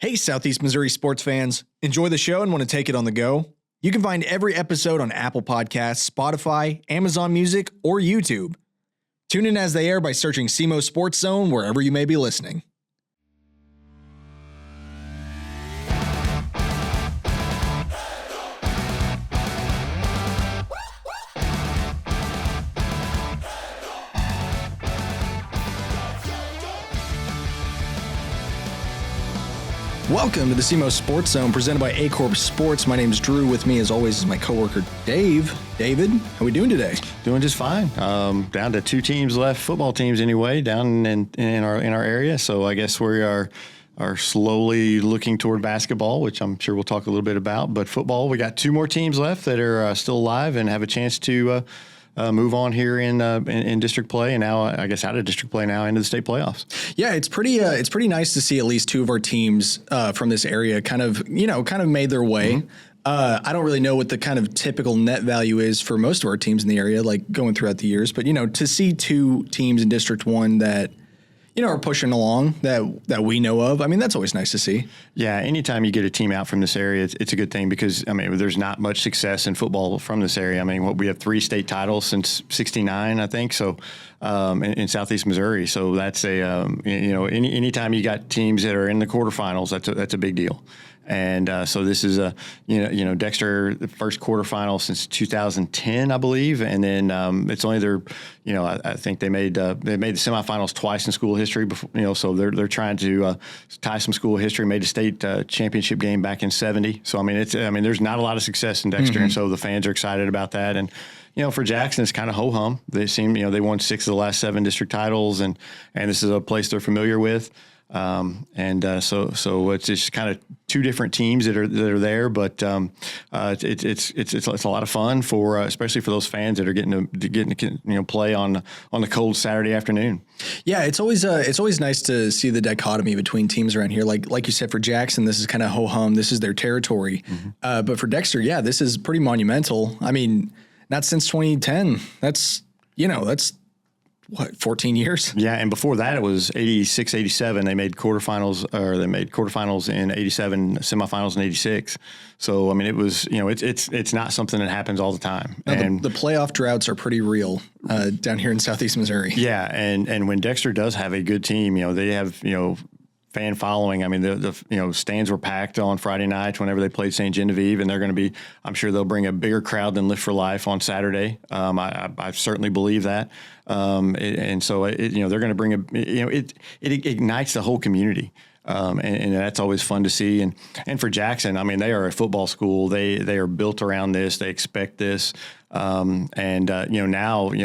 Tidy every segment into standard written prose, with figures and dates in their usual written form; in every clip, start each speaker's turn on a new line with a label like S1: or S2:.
S1: Hey, Southeast Missouri sports fans. Enjoy the show and want to take it on the go? You can find every episode on Apple Podcasts, Spotify, Amazon Music, or YouTube. Tune in as they air by searching SEMO Sports Zone wherever you may be listening. Welcome to the SEMO Sports Zone presented by A-Corp Sports. My name is Drew. With me, as always, is my coworker Dave. David, how are we doing today?
S2: Doing just fine. Down to two teams left, football teams anyway, down in our area. So I guess we are slowly looking toward basketball, which I'm sure we'll talk a little bit about. But football, we got two more teams left that are still alive and have a chance to move on here in district play, and now I guess out of district play now into the state playoffs.
S1: Yeah, it's pretty nice to see at least two of our teams from this area kind of made their way. Mm-hmm. I don't really know what the kind of typical net value is for most of our teams in the area, like going throughout the years. But to see two teams in District 1 that are pushing along that we know of. I mean, that's always nice to see.
S2: Yeah, anytime you get a team out from this area, it's a good thing because, I mean, there's not much success in football from this area. I mean, we have 3 state titles since '69, I think, so in Southeast Missouri. So that's anytime you got teams that are in the quarterfinals, that's a big deal. And so this is Dexter, the first quarterfinal since 2010, I believe, and then it's only their, I think they made the semifinals twice in school history before, so they're trying to tie some school history. Made a state championship game back in '70. So I mean there's not a lot of success in Dexter, mm-hmm. and so the fans are excited about that. And for Jackson, it's kind of ho hum. They seem they won 6 of the last 7 district titles, and this is a place they're familiar with. So it's just kind of two different teams that are there, but it's a lot of fun for especially for those fans that are getting to play on the cold Saturday afternoon.
S1: Yeah, it's always nice to see the dichotomy between teams around here. Like you said, for Jackson, this is kind of ho hum. This is their territory, mm-hmm. But for Dexter, yeah, this is pretty monumental. I mean, not since 2010. That's what, 14 years?
S2: Yeah, and before that it was 86, 87. They made quarterfinals in 87, semifinals in 86. So I mean, it was it's not something that happens all the time.
S1: No, and the playoff droughts are pretty real down here in Southeast Missouri.
S2: Yeah, and when Dexter does have a good team, they have fan following. I mean, the stands were packed on Friday nights whenever they played St. Genevieve, and they're going to be. I'm sure they'll bring a bigger crowd than Lift for Life on Saturday. I certainly believe that, and so they're going to bring it ignites the whole community. And that's always fun to see. And for Jackson, I mean, they are a football school. They are built around this. They expect this. Now,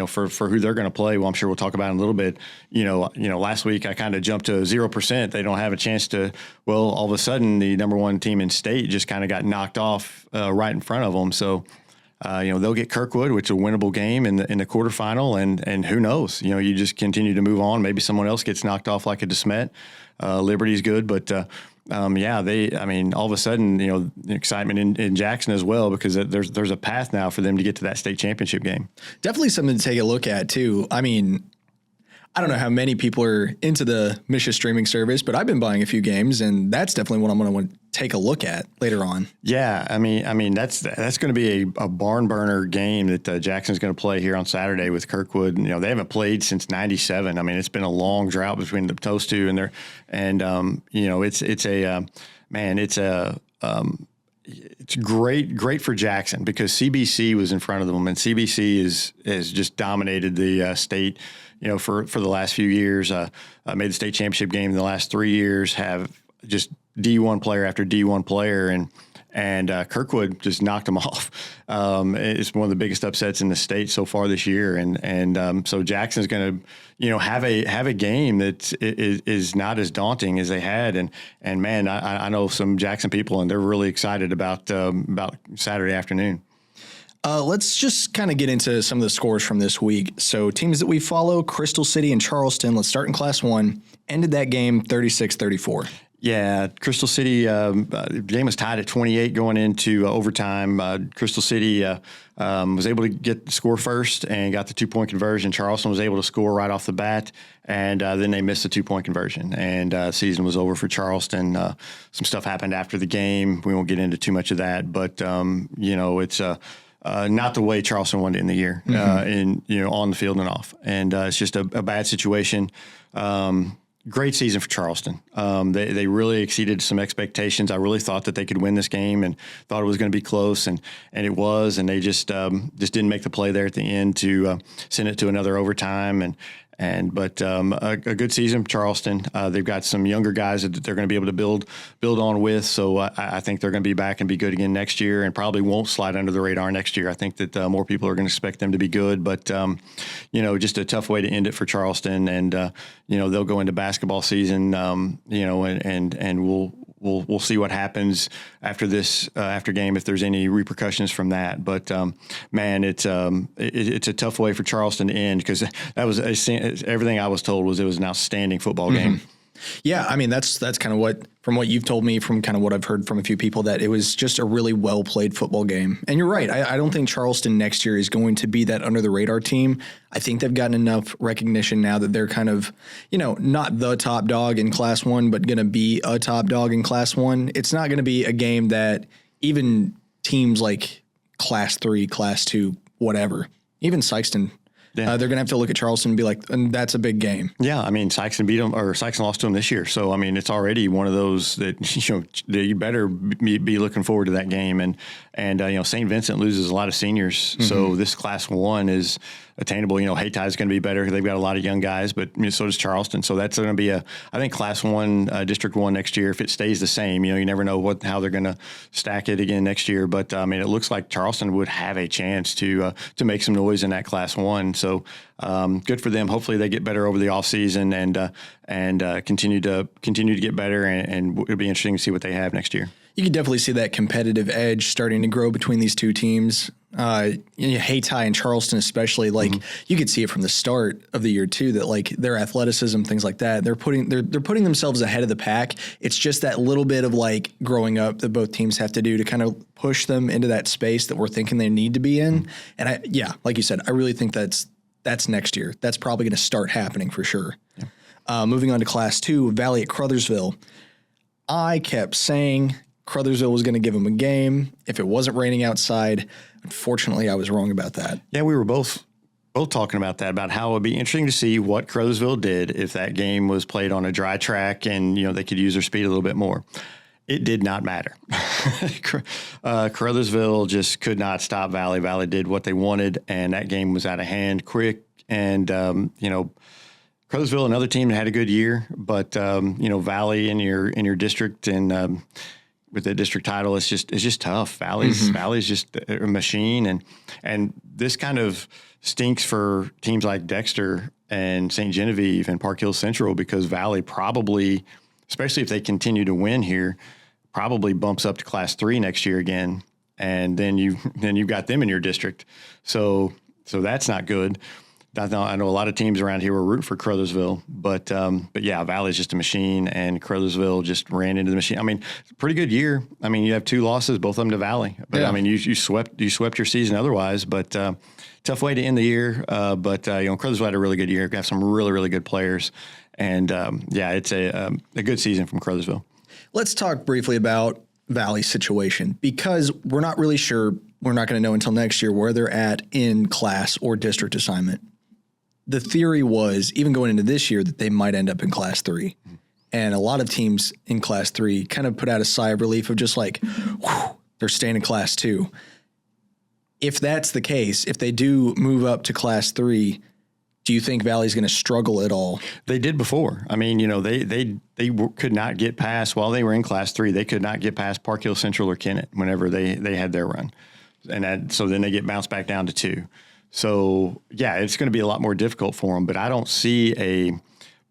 S2: for who they're going to play, well, I'm sure we'll talk about in a little bit. Last week I kind of jumped to 0%. They don't have a chance to. Well, all of a sudden, the number 1 team in state just kind of got knocked off right in front of them. So. They'll get Kirkwood, which is a winnable game in the quarterfinal, and who knows? You just continue to move on. Maybe someone else gets knocked off like a DeSmet. Liberty's good, but all of a sudden, the excitement in Jackson as well, because there's a path now for them to get to that state championship game.
S1: Definitely something to take a look at too. I mean, I don't know how many people are into the Misha streaming service, but I've been buying a few games, and that's definitely what I'm going to want to take a look at later on.
S2: Yeah, I mean that's going to be a barn burner game that Jackson's going to play here on Saturday with Kirkwood. They haven't played since '97. I mean, it's been a long drought between those two, it's great for Jackson because CBC was in front of them, and CBC has just dominated the state. For the last few years, made the state championship game in the last 3 years, have just D1 player after D1 player, and Kirkwood just knocked them off. It's one of the biggest upsets in the state so far this year, and so Jackson's going to have a game that is not as daunting as they had, and man, I know some Jackson people, and they're really excited about Saturday afternoon.
S1: Let's just kind of get into some of the scores from this week. So teams that we follow, Crystal City and Charleston, let's start in Class 1, ended that game 36-34.
S2: Yeah, Crystal City, the game was tied at 28 going into overtime. Crystal City was able to get the score first and got the 2-point conversion. Charleston was able to score right off the bat And then they missed the 2-point conversion, and season was over for Charleston. Some stuff happened after the game. We won't get into too much of that, but it's not the way Charleston wanted to end the year, on the field and off. And it's just a bad situation. Great season for Charleston. They really exceeded some expectations. I really thought that they could win this game and thought it was going to be close, and it was. And they just didn't make the play there at the end to send it to another overtime. But a good season for Charleston. They've got some younger guys that they're going to be able to build on with. So I think they're going to be back and be good again next year, and probably won't slide under the radar next year. I think that more people are going to expect them to be good, but just a tough way to end it for Charleston. And they'll go into basketball season, and we'll see what happens after this after game, if there's any repercussions from that. But man, it's a tough way for Charleston to end, because that was everything I was told was it was an outstanding football game.
S1: Yeah, I mean that's kind of from what you've told me, from kind of what I've heard from a few people, that it was just a really well played football game. And you're right. I don't think Charleston next year is going to be that under the radar team. I think they've gotten enough recognition now that they're kind of, not the top dog in Class 1, but going to be a top dog in Class 1. It's not going to be a game that even teams like Class 3, Class 2, whatever, even Sykeston, they're going to have to look at Charleston and be like, and that's a big game.
S2: Yeah, I mean, Sykeston lost to them this year. So, I mean, it's already one of those that, you better be looking forward to that game. And St. Vincent loses a lot of seniors. So this Class 1 is attainable. Hayti is going to be better. They've got a lot of young guys, but so does Charleston. So that's going to be I think Class 1, District 1 next year, if it stays the same. You never know how they're going to stack it again next year. But, I mean, it looks like Charleston would have a chance to make some noise in that Class 1. So good for them. Hopefully they get better over the offseason and continue to get better. And it'll be interesting to see what they have next year.
S1: You can definitely see that competitive edge starting to grow between these two teams. Hayti and Charleston especially, you could see it from the start of the year too, that their athleticism, things like that, they're putting themselves ahead of the pack. It's just that little bit of growing up that both teams have to do to kind of push them into that space that we're thinking they need to be in. And like you said, I really think that's next year. That's probably going to start happening for sure. Yeah. Moving on to Class 2, Valley at Crothersville. I kept saying Crothersville was going to give them a game if it wasn't raining outside. Unfortunately, I was wrong about that.
S2: Yeah, we were both talking about that, about how it would be interesting to see what Crothersville did if that game was played on a dry track and, they could use their speed a little bit more. It did not matter. Crothersville just could not stop Valley. Valley did what they wanted, and that game was out of hand quick. And, Crothersville, another team that had a good year, but, Valley in your district and with the district title, it's just tough. Valley's just a machine. And this kind of stinks for teams like Dexter and St. Genevieve and Park Hills Central, because Valley probably, especially if they continue to win here, probably bumps up to Class 3 next year again, and then you've got them in your district. So that's not good. I know a lot of teams around here were rooting for Crothersville, but yeah, Valley's just a machine, and Crothersville just ran into the machine. I mean, pretty good year. I mean, you have 2 losses, both of them to Valley, but I mean, you swept your season otherwise. But tough way to end the year. But Crothersville had a really good year. Got some really, really good players, and it's a good season from Crothersville.
S1: Let's talk briefly about Valley's situation, because we're not really sure. We're not going to know until next year where they're at in class or district assignment. The theory was, even going into this year, that they might end up in Class 3. And a lot of teams in Class 3 kind of put out a sigh of relief of just they're staying in Class 2. If that's the case, if they do move up to Class 3, do you think Valley's going to struggle at all? They
S2: did before. I mean, they could not get past, while they were in Class 3, they could not get past Park Hill Central or Kennett whenever they had their run. And so then they get bounced back down to 2. So, yeah, it's going to be a lot more difficult for them. But I don't see a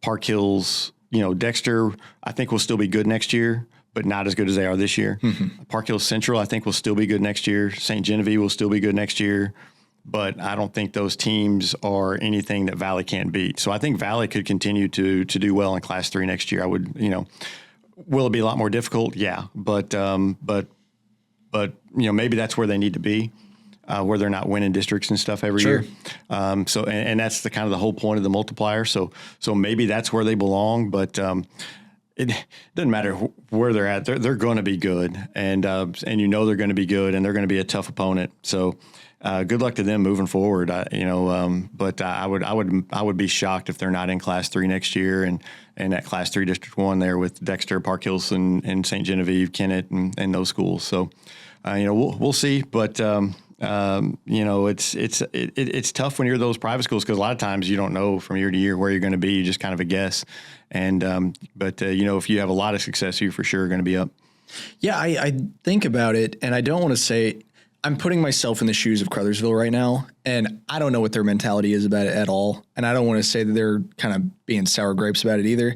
S2: Park Hills, Dexter, I think will still be good next year, but not as good as they are this year. Park Hills Central, I think, will still be good next year. St. Genevieve will still be good next year. But I don't think those teams are anything that Valley can't beat. So I think Valley could continue to do well in Class 3 next year. I would, will it be a lot more difficult? Yeah. But maybe that's where they need to be. where they're not winning districts and stuff every year. So that's the kind of the whole point of the multiplier. So maybe that's where they belong, but it doesn't matter where they're at. They're going to be good, and they're going to be good, and they're going to be a tough opponent. So good luck to them moving forward. But I would be shocked if they're not in Class 3 next year, and that Class 3 District 1 there with Dexter, Park Hills, and St. Genevieve, Kennett, and those schools. So we'll see, but. It's tough when you're those private schools because a lot of times you don't know from year to year where you're going to be. You just kind of a guess. And if you have a lot of success, you're for sure going to be up.
S1: Yeah, I think about it, and I don't want to say I'm putting myself in the shoes of Crothersville right now, and I don't know what their mentality is about it at all. And I don't want to say that they're kind of being sour grapes about it either.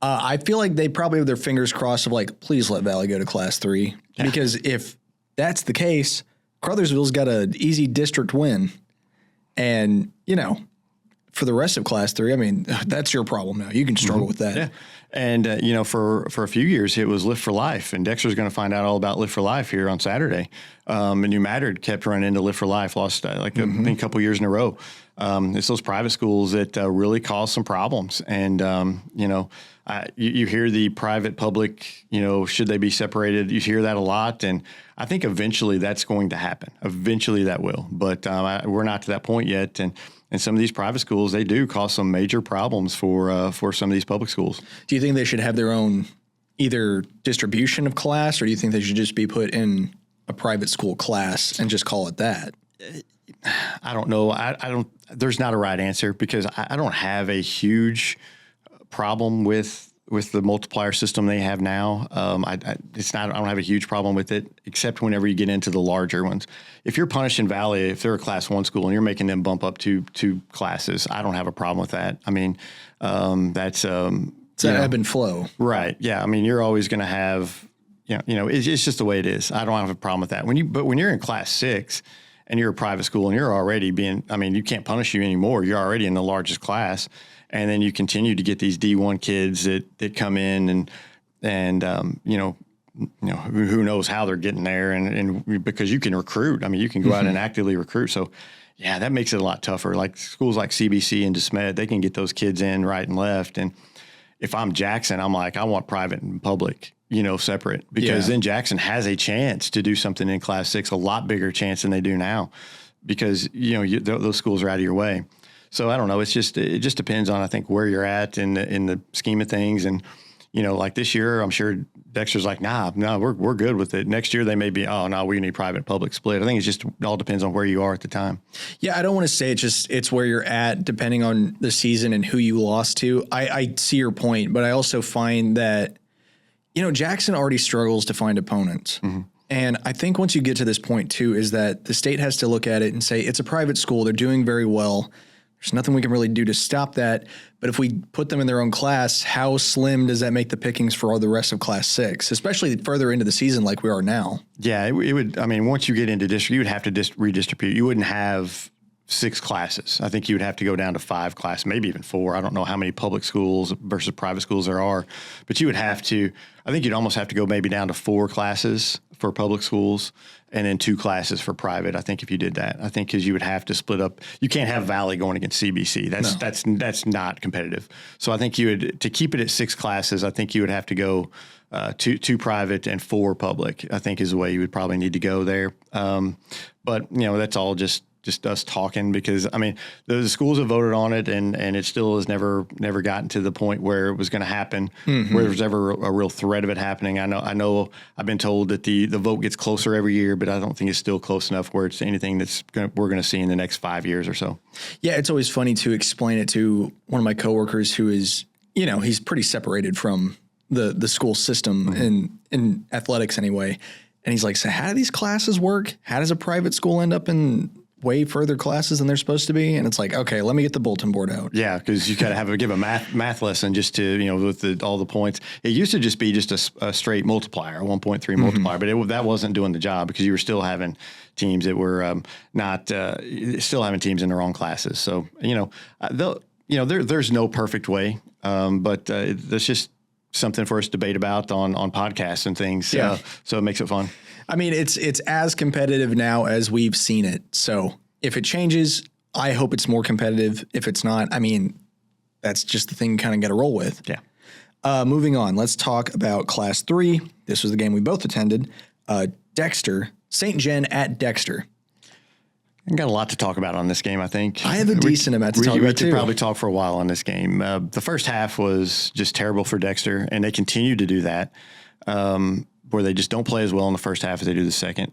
S1: I feel like they probably have their fingers crossed of like, please let Valley go to Class 3 because if that's the case. Crothersville's got an easy district win. And, for the rest of Class 3, I mean, that's your problem now. You can struggle with that.
S2: Yeah. And, for a few years, it was Lift for Life. And Dexter's going to find out all about Lift for Life here on Saturday. And New Mattard kept running into Lift for Life, lost I think a couple years in a row. It's those private schools that really cause some problems. And, you hear the private public, should they be separated? You hear that a lot. And I think eventually that's going to happen. Eventually that will. But we're not to that point yet. And some of these private schools, they do cause some major problems for some of these public schools.
S1: Do you think they should have their own either distribution of class, or do you think they should just be put in a private school class and just call it that?
S2: I don't know. I don't. There's not a right answer because I don't have a huge problem with the multiplier system they have now. I don't have a huge problem with it, except whenever you get into the larger ones. If you're punishing Valley, if they're a Class 1 school and you're making them bump up two classes, I don't have a problem with that. I mean, that's
S1: it's an ebb and flow,
S2: right? Yeah, I mean, you're always going to have, it's just the way it is. I don't have a problem with that. But when you're in Class 6 and you're a private school and you're already you can't punish you anymore. You're already in the largest class. And then you continue to get these D1 kids that come in and who knows how they're getting there and because you can recruit. I mean, you can go out and actively recruit. So, yeah, that makes it a lot tougher. Like schools like CBC and DeSmet, they can get those kids in right and left. And if I'm Jackson, I'm like, I want private and public, separate because then Jackson has a chance to do something in Class 6, a lot bigger chance than they do now because, those schools are out of your way. So I don't know. It just depends on, I think, where you're at in the scheme of things. And, like this year, I'm sure Dexter's like, no, we're good with it. Next year, they may be, oh, no, we need private public split. I think it all depends on where you are at the time.
S1: Yeah, I don't want to say it's where you're at, depending on the season and who you lost to. I see your point, but I also find that, Jackson already struggles to find opponents. Mm-hmm. And I think once you get to this point, too, is that the state has to look at it and say, it's a private school. They're doing very well. There's nothing we can really do to stop that. But if we put them in their own class, how slim does that make the pickings for all the rest of Class 6, especially further into the season like we are now?
S2: Yeah, it would. I mean, once you get into district, you would have to redistribute. You wouldn't have 6 classes. I think you would have to go down to 5 classes, maybe even 4. I don't know how many public schools versus private schools there are, but you would have to. I think you'd almost have to go maybe down to 4 classes for public schools and then 2 classes for private. I think if you did that, I think because you would have to split up. You can't have Valley going against CBC. That's not competitive. So I think to keep it at 6 classes, I think you would have to go 2 private and 4 public, I think is the way you would probably need to go there. But that's all just us talking because, I mean, the schools have voted on it and it still has never gotten to the point where it was going to happen, where there was ever a real threat of it happening. I know I've been told that the vote gets closer every year, but I don't think it's still close enough where it's anything we're going to see in the next 5 years or so. Yeah,
S1: it's always funny to explain it to one of my coworkers who is, he's pretty separated from the school system in athletics anyway. And he's like, so how do these classes work? How does a private school end up in way further classes than they're supposed to be? And it's like, okay, let me get the bulletin board out.
S2: Yeah, because you got to give a math lesson just to, with all the points. It used to just be just a straight multiplier, a 1.3 multiplier, but that wasn't doing the job because you were still having teams that were still having teams in the wrong classes. So, there's no perfect way, but that's just something for us to debate about on podcasts and things.
S1: Yeah.
S2: So it makes it fun.
S1: I mean, it's as competitive now as we've seen it. So if it changes, I hope it's more competitive. If it's not, I mean, that's just the thing you kind of got to roll with.
S2: Yeah.
S1: Moving on, let's talk about Class 3. This was the game we both attended. Dexter, St. Gen at Dexter.
S2: I got a lot to talk about on this game, I think.
S1: I have a decent amount to talk about, too.
S2: We could probably talk for a while on this game. The first half was just terrible for Dexter, and they continue to do that, where they just don't play as well in the first half as they do the second.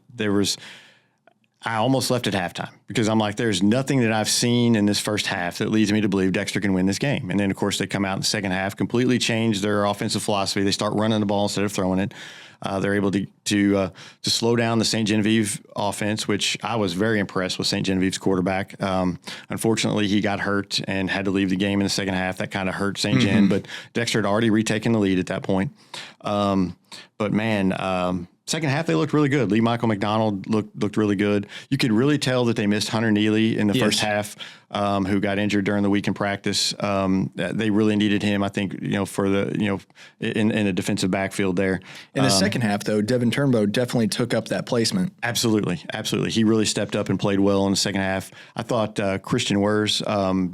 S2: I almost left at halftime because I'm like, there's nothing that I've seen in this first half that leads me to believe Dexter can win this game. And then, of course, they come out in the second half, completely change their offensive philosophy. They start running the ball instead of throwing it. They're able to slow down the St. Genevieve offense, which I was very impressed with St. Genevieve's quarterback. Unfortunately, he got hurt and had to leave the game in the second half. That kind of hurt St. Gen, but Dexter had already retaken the lead at that point. But man, second half, they looked really good. Lee Michael McDonald looked really good. You could really tell that they missed Hunter Neely in the first half, who got injured during the week in practice. They really needed him, I think, for the, in a defensive backfield there.
S1: In the second half, though, Devin Turnbow definitely took up that placement.
S2: Absolutely. He really stepped up and played well in the second half. I thought Christian Wers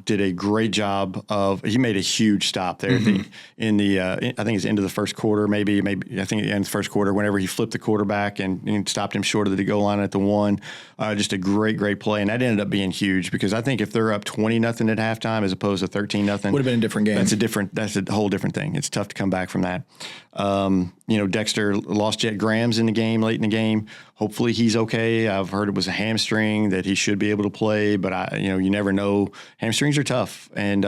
S2: did a great job he made a huge stop there I think it's into the first quarter, maybe I think in the first quarter, whenever he flipped the quarterback and stopped him short of the goal line at the 1. Just a great play. And that ended up being huge because I think if they're up 20-0 at halftime as opposed to 13-0,
S1: would have been a different game.
S2: That's a whole different thing. It's tough to come back from that. Dexter lost Jet Grahams in the game, late in the game. Hopefully he's okay. I've heard it was a hamstring that he should be able to play, but you never know. Hamstrings are tough, and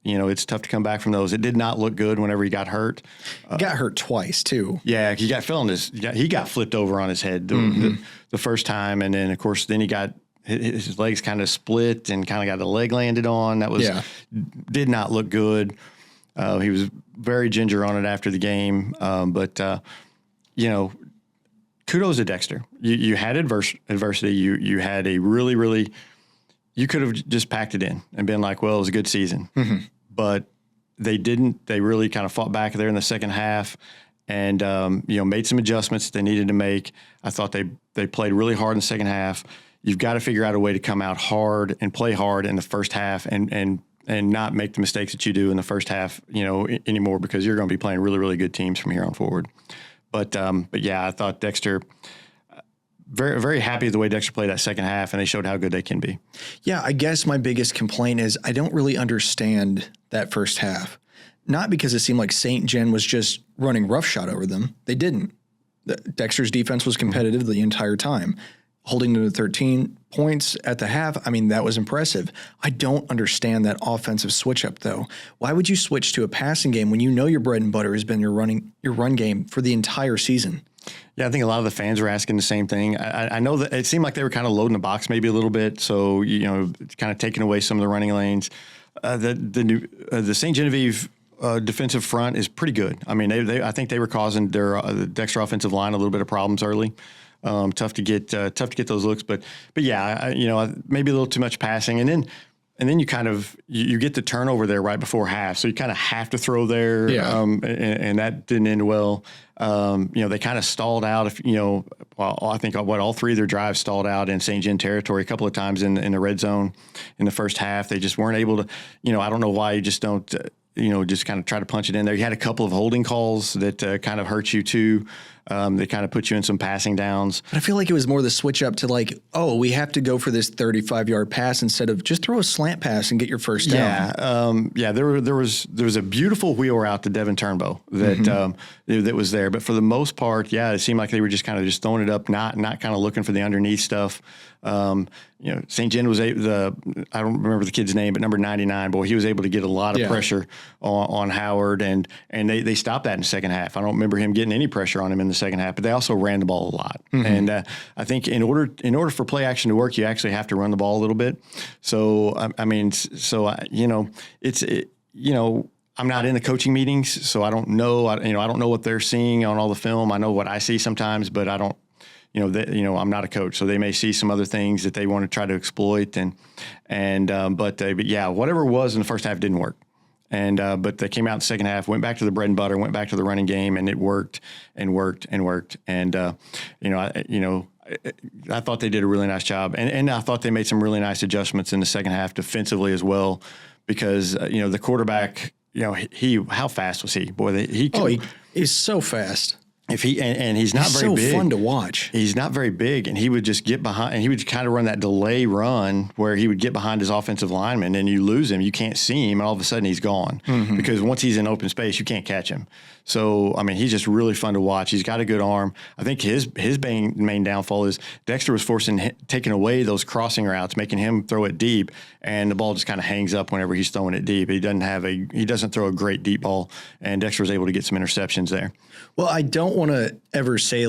S2: it's tough to come back from those. It did not look good whenever he got hurt.
S1: He got hurt twice too.
S2: Yeah, he got flipped over on his head the first time, and then of course he got his legs kind of split and kind of got the leg landed on. That did not look good. He was very ginger on it after the game, but kudos to Dexter. You had adversity. You had a really you could have just packed it in and been like, well, it was a good season, but they didn't. They really kind of fought back there in the second half, and made some adjustments they needed to make. I thought they played really hard in the second half. You've got to figure out a way to come out hard and play hard in the first half and not make the mistakes that you do in the first half, anymore, because you're going to be playing really, really good teams from here on forward. But yeah, I thought Dexter, very, very happy with the way Dexter played that second half, and they showed how good they can be. Yeah,
S1: I guess my biggest complaint is I don't really understand that first half. Not because it seemed like St. Gen was just running roughshod over them. They didn't. Dexter's defense was competitive the entire time. Holding them to 13 points at the half, I mean, that was impressive. I don't understand that offensive switch up, though. Why would you switch to a passing game when you know your bread and butter has been your run game for the entire season?
S2: Yeah, I think a lot of the fans were asking the same thing. I know that it seemed like they were kind of loading the box maybe a little bit, so kind of taking away some of the running lanes. The St. Genevieve defensive front is pretty good. I mean, I think they were causing their the Dexter offensive line a little bit of problems early. Tough to get those looks, but yeah, maybe a little too much passing, and then you kind of you get the turnover there right before half, so you kind of have to throw there, and that didn't end well. They kind of stalled out. I think all three of their drives stalled out in St. Gen territory a couple of times in the red zone in the first half. They just weren't able to. I don't know why you just don't. Just kind of try to punch it in there. You had a couple of holding calls that kind of hurt you too. They kind of put you in some passing downs.
S1: But I feel like it was more the switch up to like, oh, we have to go for this 35-yard pass instead of just throw a slant pass and get your first down.
S2: Yeah. There was a beautiful wheel route to Devin Turnbow that was there. But for the most part, yeah, it seemed like they were just kind of just throwing it up, not kind of looking for the underneath stuff. St. Gen was I don't remember the kid's name, but number 99, boy, he was able to get a lot of pressure on Howard, and they stopped that in the second half. I don't remember him getting any pressure on him in the second half, but they also ran the ball a lot. And I think in order for play action to work, you actually have to run the ball a little bit. So I'm not in the coaching meetings, so I don't know. I don't know what they're seeing on all the film. I know what I see sometimes, but I don't. I'm not a coach, so they may see some other things that they want to try to exploit, but yeah, whatever it was in the first half didn't work, And but they came out in the second half, went back to the bread and butter, went back to the running game, and it worked and worked and worked. And I thought they did a really nice job, and I thought they made some really nice adjustments in the second half defensively as well, because the quarterback, how fast was he? Boy,
S1: he's so fast.
S2: If he and he's not very big.
S1: So fun to watch.
S2: He's not very big, and he would just get behind, and he would kind of run that delay run where he would get behind his offensive lineman, and you lose him, you can't see him, and all of a sudden he's gone because once he's in open space, you can't catch him. So he's just really fun to watch. He's got a good arm. I think his main downfall is Dexter was taking away those crossing routes, making him throw it deep, and the ball just kind of hangs up whenever he's throwing it deep. He doesn't throw a great deep ball, and Dexter was able to get some interceptions there.
S1: Well, I don't want to ever say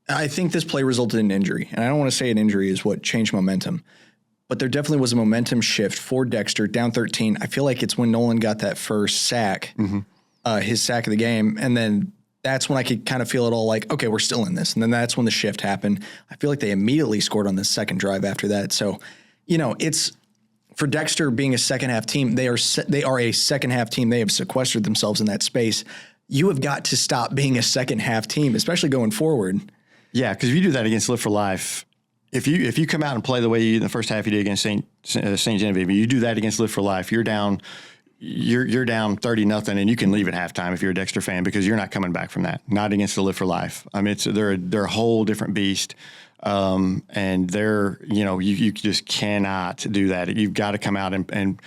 S1: I think this play resulted in injury, and I don't want to say an injury is what changed momentum, but there definitely was a momentum shift for Dexter down 13. I feel like it's when Nolan got that first sack, his sack of the game, and then that's when I could kind of feel it all like, okay, we're still in this. And then that's when the shift happened. I feel like they immediately scored on the second drive after that. So, it's for Dexter being a second half team. They are a second half team. They have sequestered themselves in that space. You have got to stop being a second half team, especially going forward.
S2: Yeah, because if you do that against Live for Life, if you come out and play the way you in the first half you did against St. Genevieve, you do that against Live for Life, you're down 30-0, and you can leave at halftime if you're a Dexter fan, because you're not coming back from that. Not against the Live for Life. They're a whole different beast. And you just cannot do that. You've got to come out and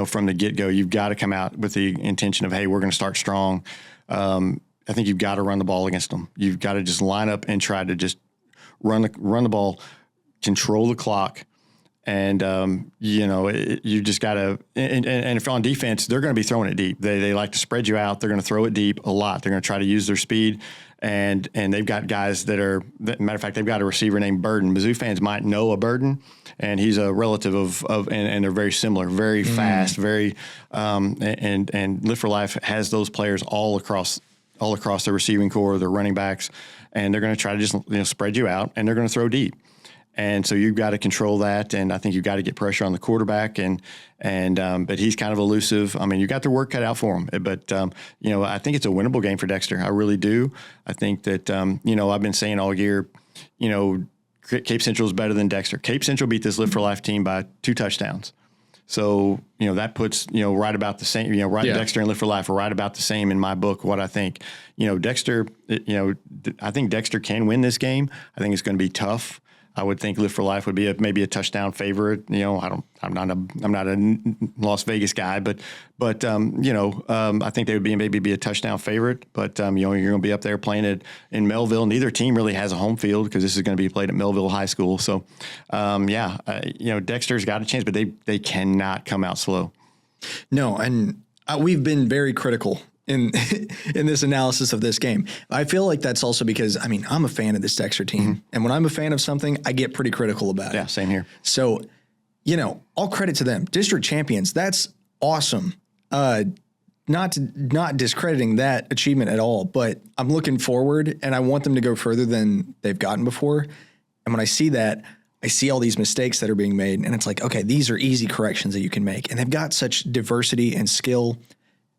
S2: from the get-go, you've got to come out with the intention of, hey, we're going to start strong. I think you've got to run the ball against them. You've got to just line up and try to just run the ball, control the clock. And, you just got to – and if on defense, they're going to be throwing it deep. They like to spread you out. They're going to throw it deep a lot. They're going to try to use their speed. And they've got guys matter of fact, they've got a receiver named Burden. Mizzou fans might know a Burden, and he's a relative of and they're very similar, very fast, very and Live for Life has those players all across the receiving core, their running backs, and they're going to try to just spread you out, and they're going to throw deep. And so you've got to control that, and I think you've got to get pressure on the quarterback, but he's kind of elusive. You got their work cut out for him, but I think it's a winnable game for Dexter. I really do. I think that I've been saying all year, Cape Central is better than Dexter. Cape Central beat this Live for Life team by 2 touchdowns. So, that puts, right about the same, Dexter and Live for Life are right about the same in my book, what I think. Dexter, I think Dexter can win this game. I think it's going to be tough. I would think Live for Life would be maybe a touchdown favorite. I'm not a Las Vegas guy, but I think they would maybe a touchdown favorite. But you're going to be up there playing it in Melville. Neither team really has a home field because this is going to be played at Melville High School. So, Dexter's got a chance, but they cannot come out slow.
S1: No, and we've been very critical in this analysis of this game. I feel like that's also because, I'm a fan of this Dexter team. And when I'm a fan of something, I get pretty critical about it.
S2: Yeah, same here.
S1: So, all credit to them. District champions, that's awesome. Not discrediting that achievement at all, but I'm looking forward, and I want them to go further than they've gotten before. And when I see that, I see all these mistakes that are being made, and it's like, okay, these are easy corrections that you can make. And they've got such diversity and skill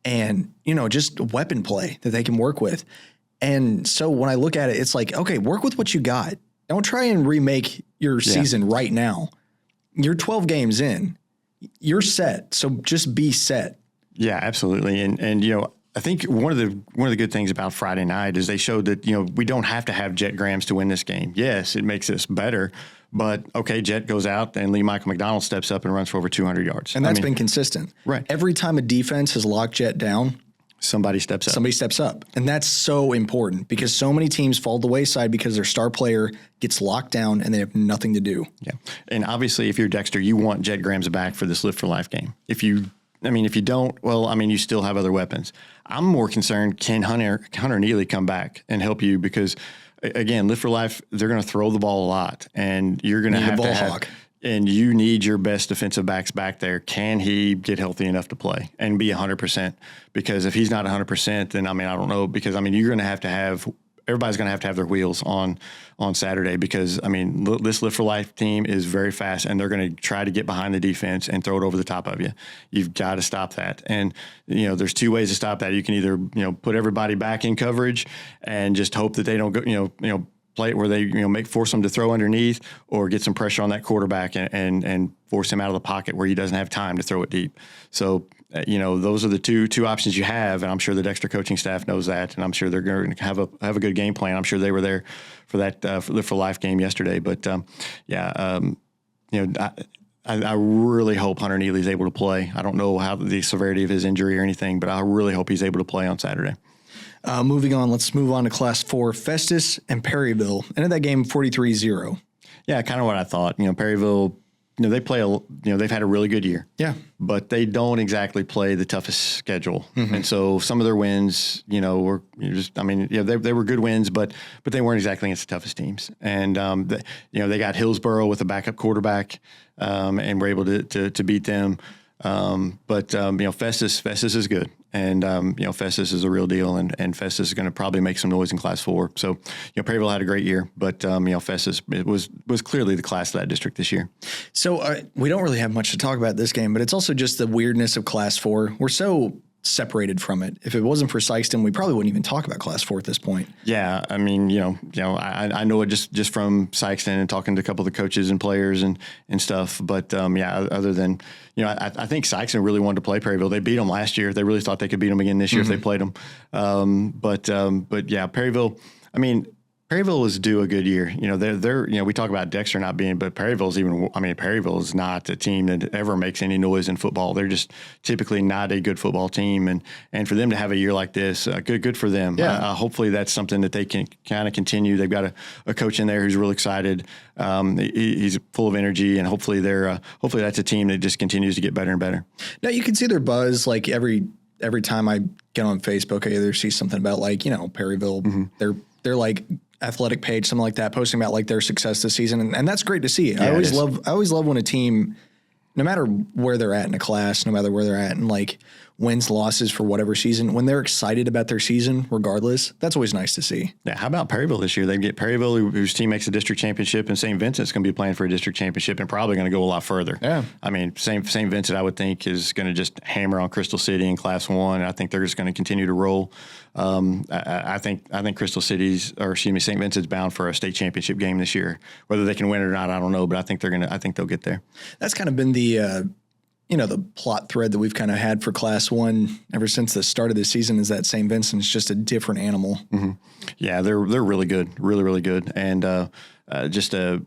S1: and, just weapon play that they can work with. And so when I look at it, it's like, okay, work with what you got. Don't try and remake your season right now. You're 12 games in. You're set. So just be set.
S2: Yeah, absolutely. And I think one of the good things about Friday night is they showed that, we don't have to have Jet Grams to win this game. Yes, it makes us better. But, okay, Jet goes out and Lee Michael McDonald steps up and runs for over 200 yards.
S1: And that's been consistent.
S2: Right.
S1: Every time a defense has locked Jet down,
S2: somebody steps up.
S1: And that's so important because so many teams fall to the wayside because their star player gets locked down and they have nothing to do.
S2: Yeah. And obviously, if you're Dexter, you want Jet Grams back for this Live for Life game. If you don't, you still have other weapons. I'm more concerned, can Hunter Neely come back and help you? Because, again, Live for Life, they're going to throw the ball a lot, and you're going to have to have – and you need your best defensive backs back there. Can he get healthy enough to play and be 100%? Because if he's not 100%, then, I don't know. Because, you're going to have everybody's going to have their wheels on Saturday because, I mean, this Lift for Life team is very fast, and they're going to try to get behind the defense and throw it over the top of you. You've got to stop that. And, there's two ways to stop that. You can either, put everybody back in coverage and just hope that they don't go, play it where they force them to throw underneath, or get some pressure on that quarterback and force him out of the pocket where he doesn't have time to throw it deep. So those are the two options you have, and I'm sure the Dexter coaching staff knows that, and I'm sure they're going to have a good game plan. I'm sure they were there for that Lift for Life game yesterday. But I really hope Hunter Neely is able to play. I don't know how the severity of his injury or anything, but I really hope he's able to play on Saturday.
S1: Moving on, let's move on to Class 4, Festus and Perryville. Ended that game 43-0.
S2: Yeah, kind of what I thought. Perryville, they play they've had a really good year.
S1: Yeah.
S2: But they don't exactly play the toughest schedule. Mm-hmm. And so some of their wins, were they were good wins, but they weren't exactly against the toughest teams. And they got Hillsborough with a backup quarterback, and were able to beat them. But Festus is good. And, Festus is a real deal, and Festus is going to probably make some noise in Class 4. So, Perryville had a great year, but, Festus was clearly the class of that district this year.
S1: So we don't really have much to talk about this game, but it's also just the weirdness of Class 4. We're so separated from it. If it wasn't for Sykeston, we probably wouldn't even talk about Class 4 at this point.
S2: Yeah, I mean, I know it just from Sykeston and talking to a couple of the coaches and players and stuff. But other than I think Sykeston really wanted to play Perryville. They beat them last year. They really thought they could beat them again this year if they played them. But Perryville. I mean, Perryville is due a good year. They're we talk about Dexter not being, but Perryville's Perryville is not a team that ever makes any noise in football. They're just typically not a good football team, and for them to have a year like this, good for them.
S1: Yeah.
S2: Hopefully that's something that they can kind of continue. They've got a coach in there who's real excited. He's full of energy, and hopefully that's a team that just continues to get better and better.
S1: Now you can see their buzz like every time I get on Facebook, I either see something about Perryville, they're like athletic page, something like that, posting about like their success this season. And that's great to see. Yeah, I always love when a team, no matter where they're at in a class, no matter where they're at in like wins, losses for whatever season, when they're excited about their season, regardless, that's always nice to see.
S2: Yeah. How about Perryville this year? They get Perryville, whose team makes a district championship, and St. Vincent's going to be playing for a district championship and probably going to go a lot further.
S1: Yeah.
S2: I mean, St. Vincent, I would think, is going to just hammer on Crystal City in Class 1. I think they're just going to continue to roll. I think Crystal City's, or excuse me, St. Vincent's bound for a state championship game this year. Whether they can win it or not, I don't know, but I think they'll get there.
S1: That's kind of been the the plot thread that we've kind of had for Class 1 ever since the start of the season, is that St. Vincent's just a different animal.
S2: Mm-hmm. Yeah, they're really good, really, really good. And just a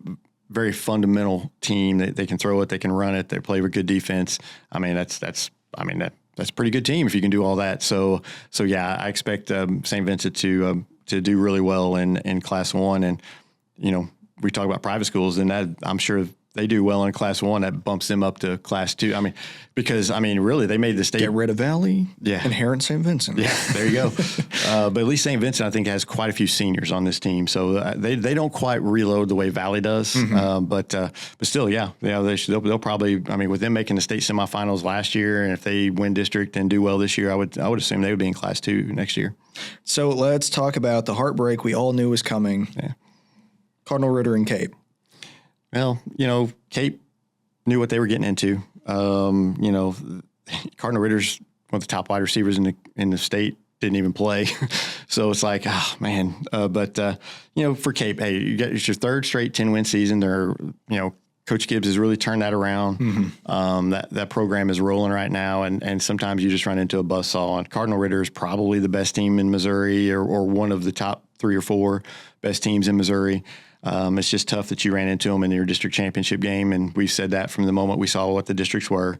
S2: very fundamental team. They can throw it, they can run it, they play with good defense. I mean, that's a pretty good team if you can do all that. So yeah, I expect St. Vincent to do really well in Class 1. And, we talk about private schools, and that I'm sure they do well in Class 1, that bumps them up to Class 2. I mean, because, really, they made the state.
S1: Get rid of Valley,
S2: yeah,
S1: inherit St. Vincent.
S2: Yeah, there you go. But at least St. Vincent, I think, has quite a few seniors on this team. So they don't quite reload the way Valley does. Mm-hmm. But still, they'll probably, with them making the state semifinals last year, and if they win district and do well this year, I would assume they would be in Class 2 next year.
S1: So let's talk about the heartbreak we all knew was coming.
S2: Yeah.
S1: Cardinal Ritter and Cape.
S2: Well, Cape knew what they were getting into. Cardinal Ritter's one of the top wide receivers in the state, didn't even play. So it's like, oh man. But for Cape, hey, it's your third straight 10-win season. They're, Coach Gibbs has really turned that around. Mm-hmm. That program is rolling right now, and sometimes you just run into a buzzsaw. And Cardinal Ritter is probably the best team in Missouri, or one of the top 3 or 4 best teams in Missouri. It's just tough that you ran into them in your district championship game, and we've said that from the moment we saw what the districts were.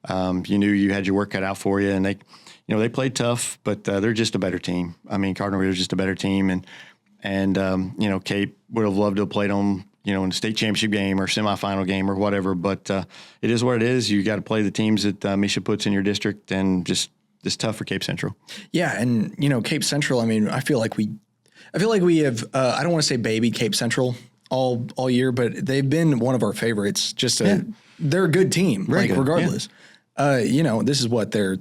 S2: You knew you had your work cut out for you, and they played tough, but they're just a better team. Cardinal Ritter's just a better team, and Cape would have loved to have played them, in a state championship game or semifinal game or whatever. But it is what it is. You got to play the teams that Misha puts in your district, and just it's tough for Cape Central.
S1: Yeah, and Cape Central. I feel like we have, I don't want to say baby Cape Central all year, but they've been one of our favorites. They're a good team, regardless. Yeah. This is what, their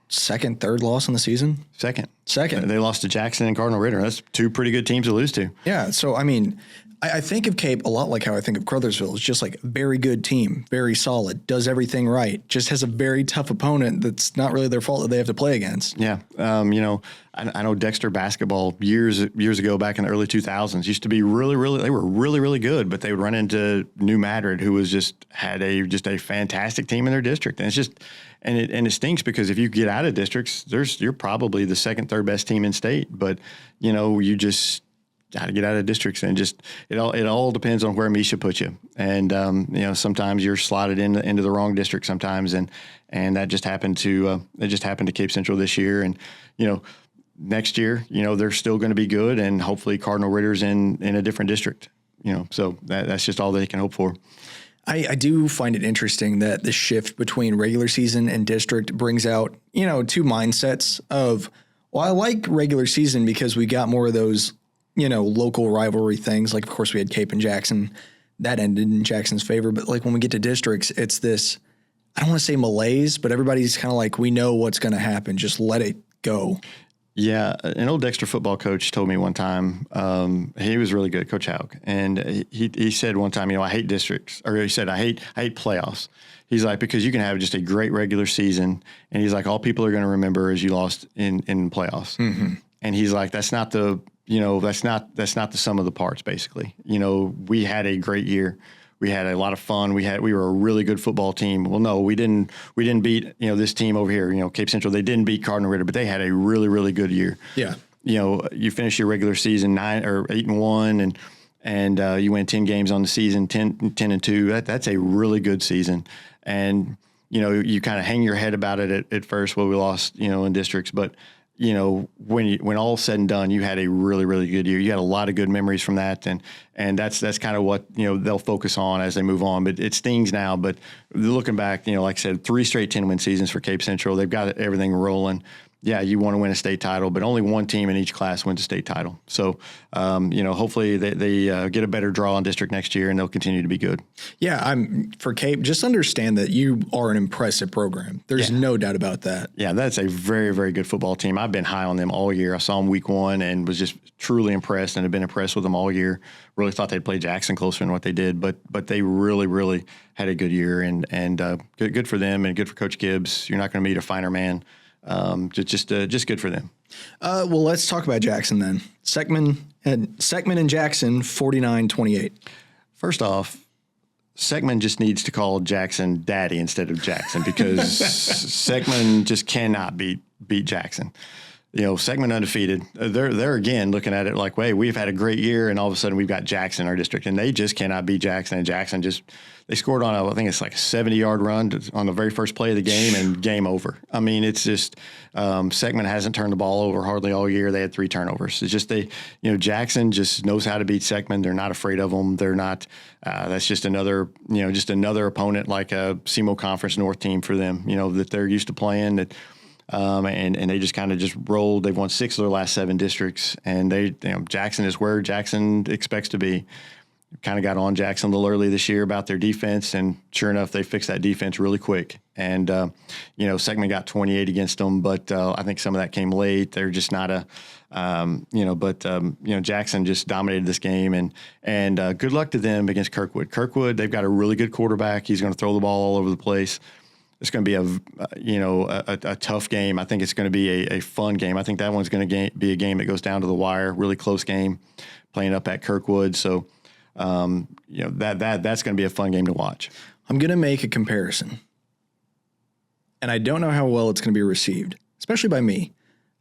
S1: second, third loss in the season?
S2: Second.
S1: Second.
S2: They lost to Jackson and Cardinal Ritter. That's two pretty good teams to lose to.
S1: Yeah. So, I mean, I think of Cape a lot like how I think of Crothersville. It's just like very good team, very solid, does everything right, just has a very tough opponent that's not really their fault that they have to play against.
S2: Yeah. I know Dexter basketball years ago back in the early 2000s used to be they were really good, but they would run into New Madrid, who was had a fantastic team in their district. And it's just, and it stinks because if you get out of districts, you're probably the second, third best team in state, but you just got to get out of districts, and just it all depends on where Misha puts you. And sometimes you're slotted into the wrong district sometimes, and that just happened to Cape Central this year. And next year, they're still going to be good, and hopefully Cardinal Ritter's in a different district. So that's just all they can hope for.
S1: I do find it interesting that the shift between regular season and district brings out two mindsets of, well, I like regular season because we got more of those local rivalry things. Like, of course, we had Cape and Jackson. That ended in Jackson's favor. But, like, when we get to districts, it's this, I don't want to say malaise, but everybody's kind of like, we know what's going to happen. Just let it go.
S2: Yeah. An old Dexter football coach told me one time, he was really good, Coach Hauk. And he said one time, I hate districts. Or he said, I hate playoffs. He's like, because you can have just a great regular season. And he's like, all people are going to remember is you lost in playoffs. Mm-hmm. And he's like, that's not the sum of the parts, basically. We had a great year. We had a lot of fun. We were a really good football team. Well, no, we didn't beat, this team over here, Cape Central. They didn't beat Cardinal Ritter, but they had a really, really good year.
S1: Yeah.
S2: You finish your regular season 8-1 and you win 10 games on the season, 10-2. That's a really good season. And, you kind of hang your head about it at first. Well, we lost, in districts, but when all said and done, you had a really, really good year. You had a lot of good memories from that, and that's kind of what they'll focus on as they move on. But it stings now. But looking back, like I said, 3 straight 10-win seasons for Cape Central. They've got everything rolling. Yeah, you want to win a state title, but only one team in each class wins a state title. So, hopefully they get a better draw in district next year, and they'll continue to be good.
S1: Yeah, for Cape, just understand that you are an impressive program. There's no doubt about that.
S2: Yeah, that's a very, very good football team. I've been high on them all year. I saw them week 1 and was just truly impressed, and have been impressed with them all year. Really thought they'd play Jackson closer than what they did, but they really, really had a good year, and good for them, and good for Coach Gibbs. You're not going to meet a finer man. Just good for them.
S1: Well, let's talk about Jackson then. Seckman and Jackson, 49-28.
S2: First off, Seckman just needs to call Jackson Daddy instead of Jackson, because Seckman just cannot beat Jackson. Seckman undefeated. They're again looking at it like, wait, we've had a great year, and all of a sudden we've got Jackson in our district, and they just cannot beat Jackson. And Jackson they scored on I think it's like a 70-yard run on the very first play of the game, and game over. I mean, it's just Seckman hasn't turned the ball over hardly all year. They had 3 turnovers. It's just Jackson just knows how to beat Seckman. They're not afraid of them. They're not. That's just another opponent, like a SEMO Conference North team for them. That they're used to playing. That. And they just kind of just rolled. They've won 6 of their last 7 districts, and Jackson is where Jackson expects to be. Kind of got on Jackson a little early this year about their defense, and sure enough, they fixed that defense really quick. And Seckman got 28 against them, but I think some of that came late. They're just not Jackson just dominated this game, and good luck to them against Kirkwood. Kirkwood, they've got a really good quarterback. He's going to throw the ball all over the place. It's going to be a tough game. I think it's going to be a fun game. I think that one's going to be a game that goes down to the wire. Really close game, playing up at Kirkwood. So, that's going to be a fun game to watch.
S1: I'm going to make a comparison, and I don't know how well it's going to be received, especially by me.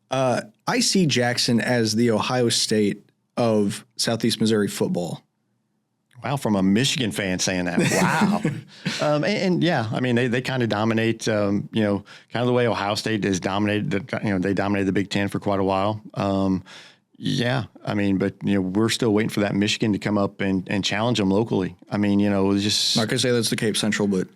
S1: I see Jackson as the Ohio State of Southeast Missouri football.
S2: Wow, from a Michigan fan saying that. Wow. and yeah, I mean, they kind of dominate, kind of the way Ohio State has dominated, they dominated the Big Ten for quite a while. Yeah, I mean, but, we're still waiting for that Michigan to come up and challenge them locally. I mean, it's just.
S1: Not going to say that's the Cape Central, but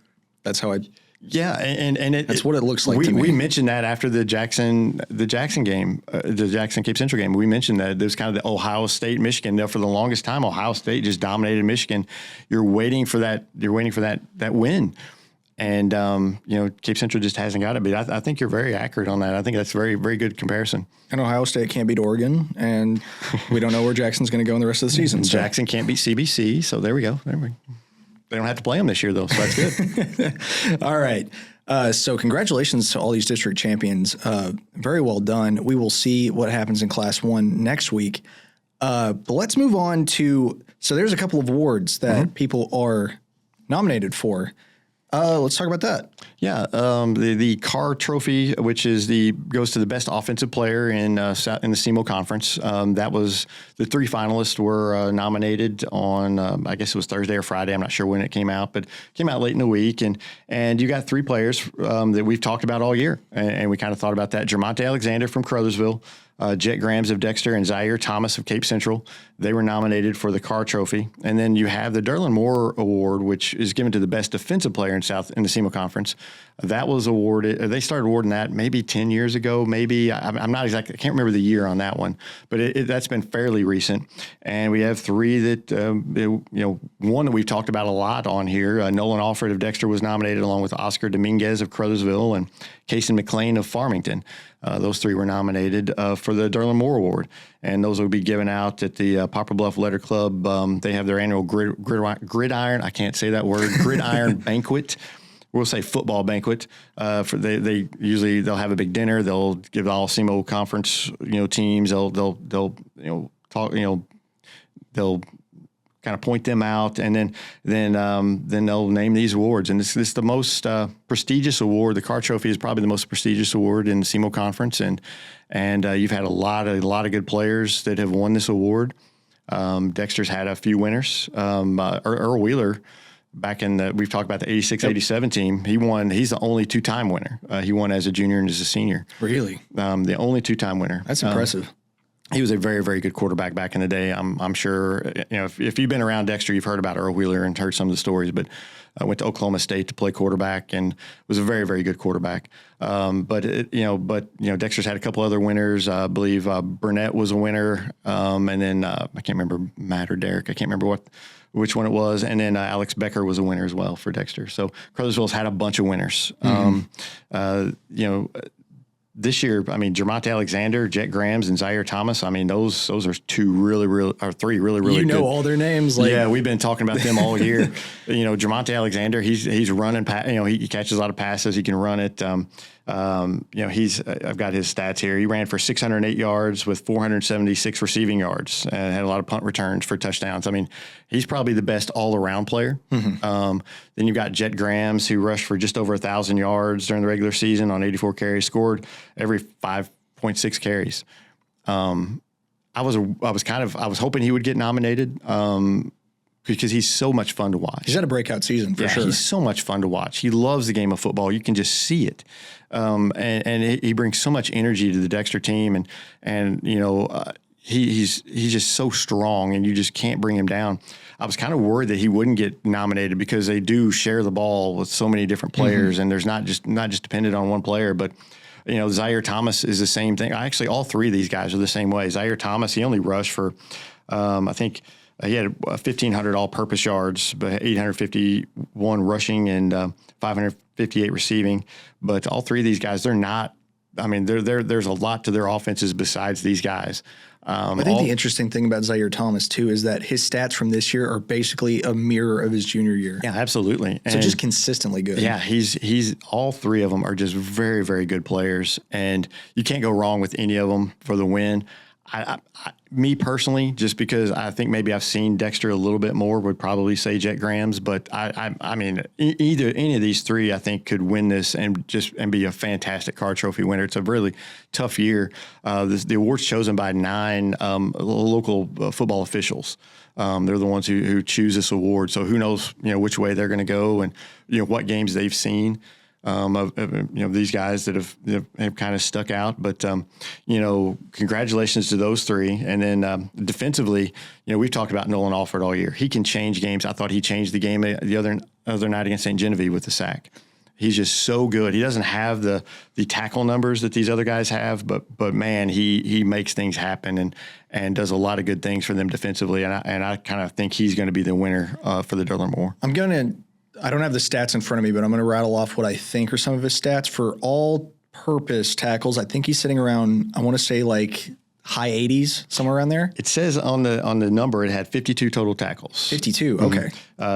S1: that's how I.
S2: Yeah, and
S1: that's what it looks like to me.
S2: We mentioned that after the Jackson game, the Jackson Cape Central game. We mentioned that it was kind of the Ohio State Michigan. Now, for the longest time, Ohio State just dominated Michigan. You're waiting for that. You're waiting for that win, And, Cape Central just hasn't got it. But I think you're very accurate on that. I think that's a very, very good comparison.
S1: And Ohio State can't beat Oregon, and we don't know where Jackson's going to go in the rest of the season. So.
S2: Jackson can't beat CBC, so there we go. They don't have to play them this year, though, so that's good.
S1: All right. So congratulations to all these district champions. Very well done. We will see what happens in Class 1 next week. But let's move on to – so there's a couple of awards that people are nominated for. Let's talk about that.
S2: Yeah, the Carr Trophy, which goes to the best offensive player in the SEMO Conference. That was the 3 finalists were nominated on I guess it was Thursday or Friday. I'm not sure when it came out, but it came out late in the week. And you got 3 players that we've talked about all year, and we kind of thought about that. Jermonte Alexander from Crothersville, Jet Grams of Dexter, and Zaire Thomas of Cape Central. They were nominated for the Carr Trophy. And then you have the Derlin Moore Award, which is given to the best defensive player in the SEMO Conference. That was awarded. They started awarding that maybe 10 years ago. Maybe I'm not exactly. I can't remember the year on that one, but that's been fairly recent. And we have 3 that one that we've talked about a lot on here. Nolan Alford of Dexter was nominated along with Oscar Dominguez of Crothersville and Kason McLean of Farmington. Those 3 were nominated for the Derlin Moore Award, and those will be given out at the Poplar Bluff Letter Club. They have their annual gridiron. I can't say that word. Gridiron banquet. We'll say football banquet. They'll have a big dinner. They'll give all SEMO conference teams. They'll talk. They'll kind of point them out, and then they'll name these awards. And this is the most prestigious award. The Carr Trophy is probably the most prestigious award in the SEMO Conference, and you've had a lot of good players that have won this award. Dexter's had a few winners. Earl Wheeler, back in we've talked about the 86-87 team. He won. He's the only 2-time winner. He won as a junior and as a senior.
S1: Really?
S2: The only 2-time winner.
S1: That's impressive.
S2: He was a very, very good quarterback back in the day. I'm sure, if you've been around Dexter, you've heard about Earl Wheeler and heard some of the stories, but I went to Oklahoma State to play quarterback and was a very, very good quarterback. But Dexter's had a couple other winners. I believe Burnett was a winner. And then I can't remember Matt or Derek. I can't remember which one it was. And then Alex Becker was a winner as well for Dexter. So Crothersville's had a bunch of winners. This year, Jermonte Alexander, Jet Grams, and Zaire Thomas. Those are 3 really, really good.
S1: You know all their names.
S2: Yeah, we've been talking about them all year. Jermonte Alexander, he's running. He catches a lot of passes. He can run it. I've got his stats here. He ran for 608 yards with 476 receiving yards and had a lot of punt returns for touchdowns. He's probably the best all-around player. Then you've got Jet Grams, who rushed for just over 1,000 yards during the regular season on 84 carries, scored every 5.6 carries. I was hoping he would get nominated. Because he's so much fun to watch.
S1: He's had a breakout season for sure.
S2: He's so much fun to watch. He loves the game of football. You can just see it. And he brings so much energy to the Dexter team. He's just so strong, and you just can't bring him down. I was kind of worried that he wouldn't get nominated because they do share the ball with so many different players, and there's not just dependent on one player. But Zaire Thomas is the same thing. Actually, all 3 of these guys are the same way. Zaire Thomas, he only rushed for, I think. He had 1,500 all-purpose yards, but 851 rushing and 558 receiving. But all 3 of these guys, they're not. There's a lot to their offenses besides these guys.
S1: I think the interesting thing about Zaire Thomas too is that his stats from this year are basically a mirror of his junior year.
S2: Yeah, absolutely.
S1: So just consistently good.
S2: Yeah, he's all 3 of them are just very, very good players, and you can't go wrong with any of them for the win. Me personally, just because I think maybe I've seen Dexter a little bit more, would probably say Jet Grams. But any of these 3, I think, could win this and be a fantastic Carr Trophy winner. It's a really tough year. The award's chosen by 9 local football officials. They're the ones who choose this award. So who knows, which way they're going to go and what games they've seen. These guys that have kind of stuck out, but congratulations to those 3. And then defensively, we've talked about Nolan Alford all year. He can change games. I thought he changed the game the other night against St. Genevieve with the sack. He's just so good. He doesn't have the tackle numbers that these other guys have, but man, he makes things happen and does a lot of good things for them defensively. And I kind of think he's going to be the winner for the Derlin Moore.
S1: I'm going to I don't have the stats in front of me, but I'm going to rattle off what I think are some of his stats for all-purpose tackles. I think he's sitting around, I want to say like high 80s, somewhere around there.
S2: It says on the number it had 52 total tackles.
S1: 52, okay.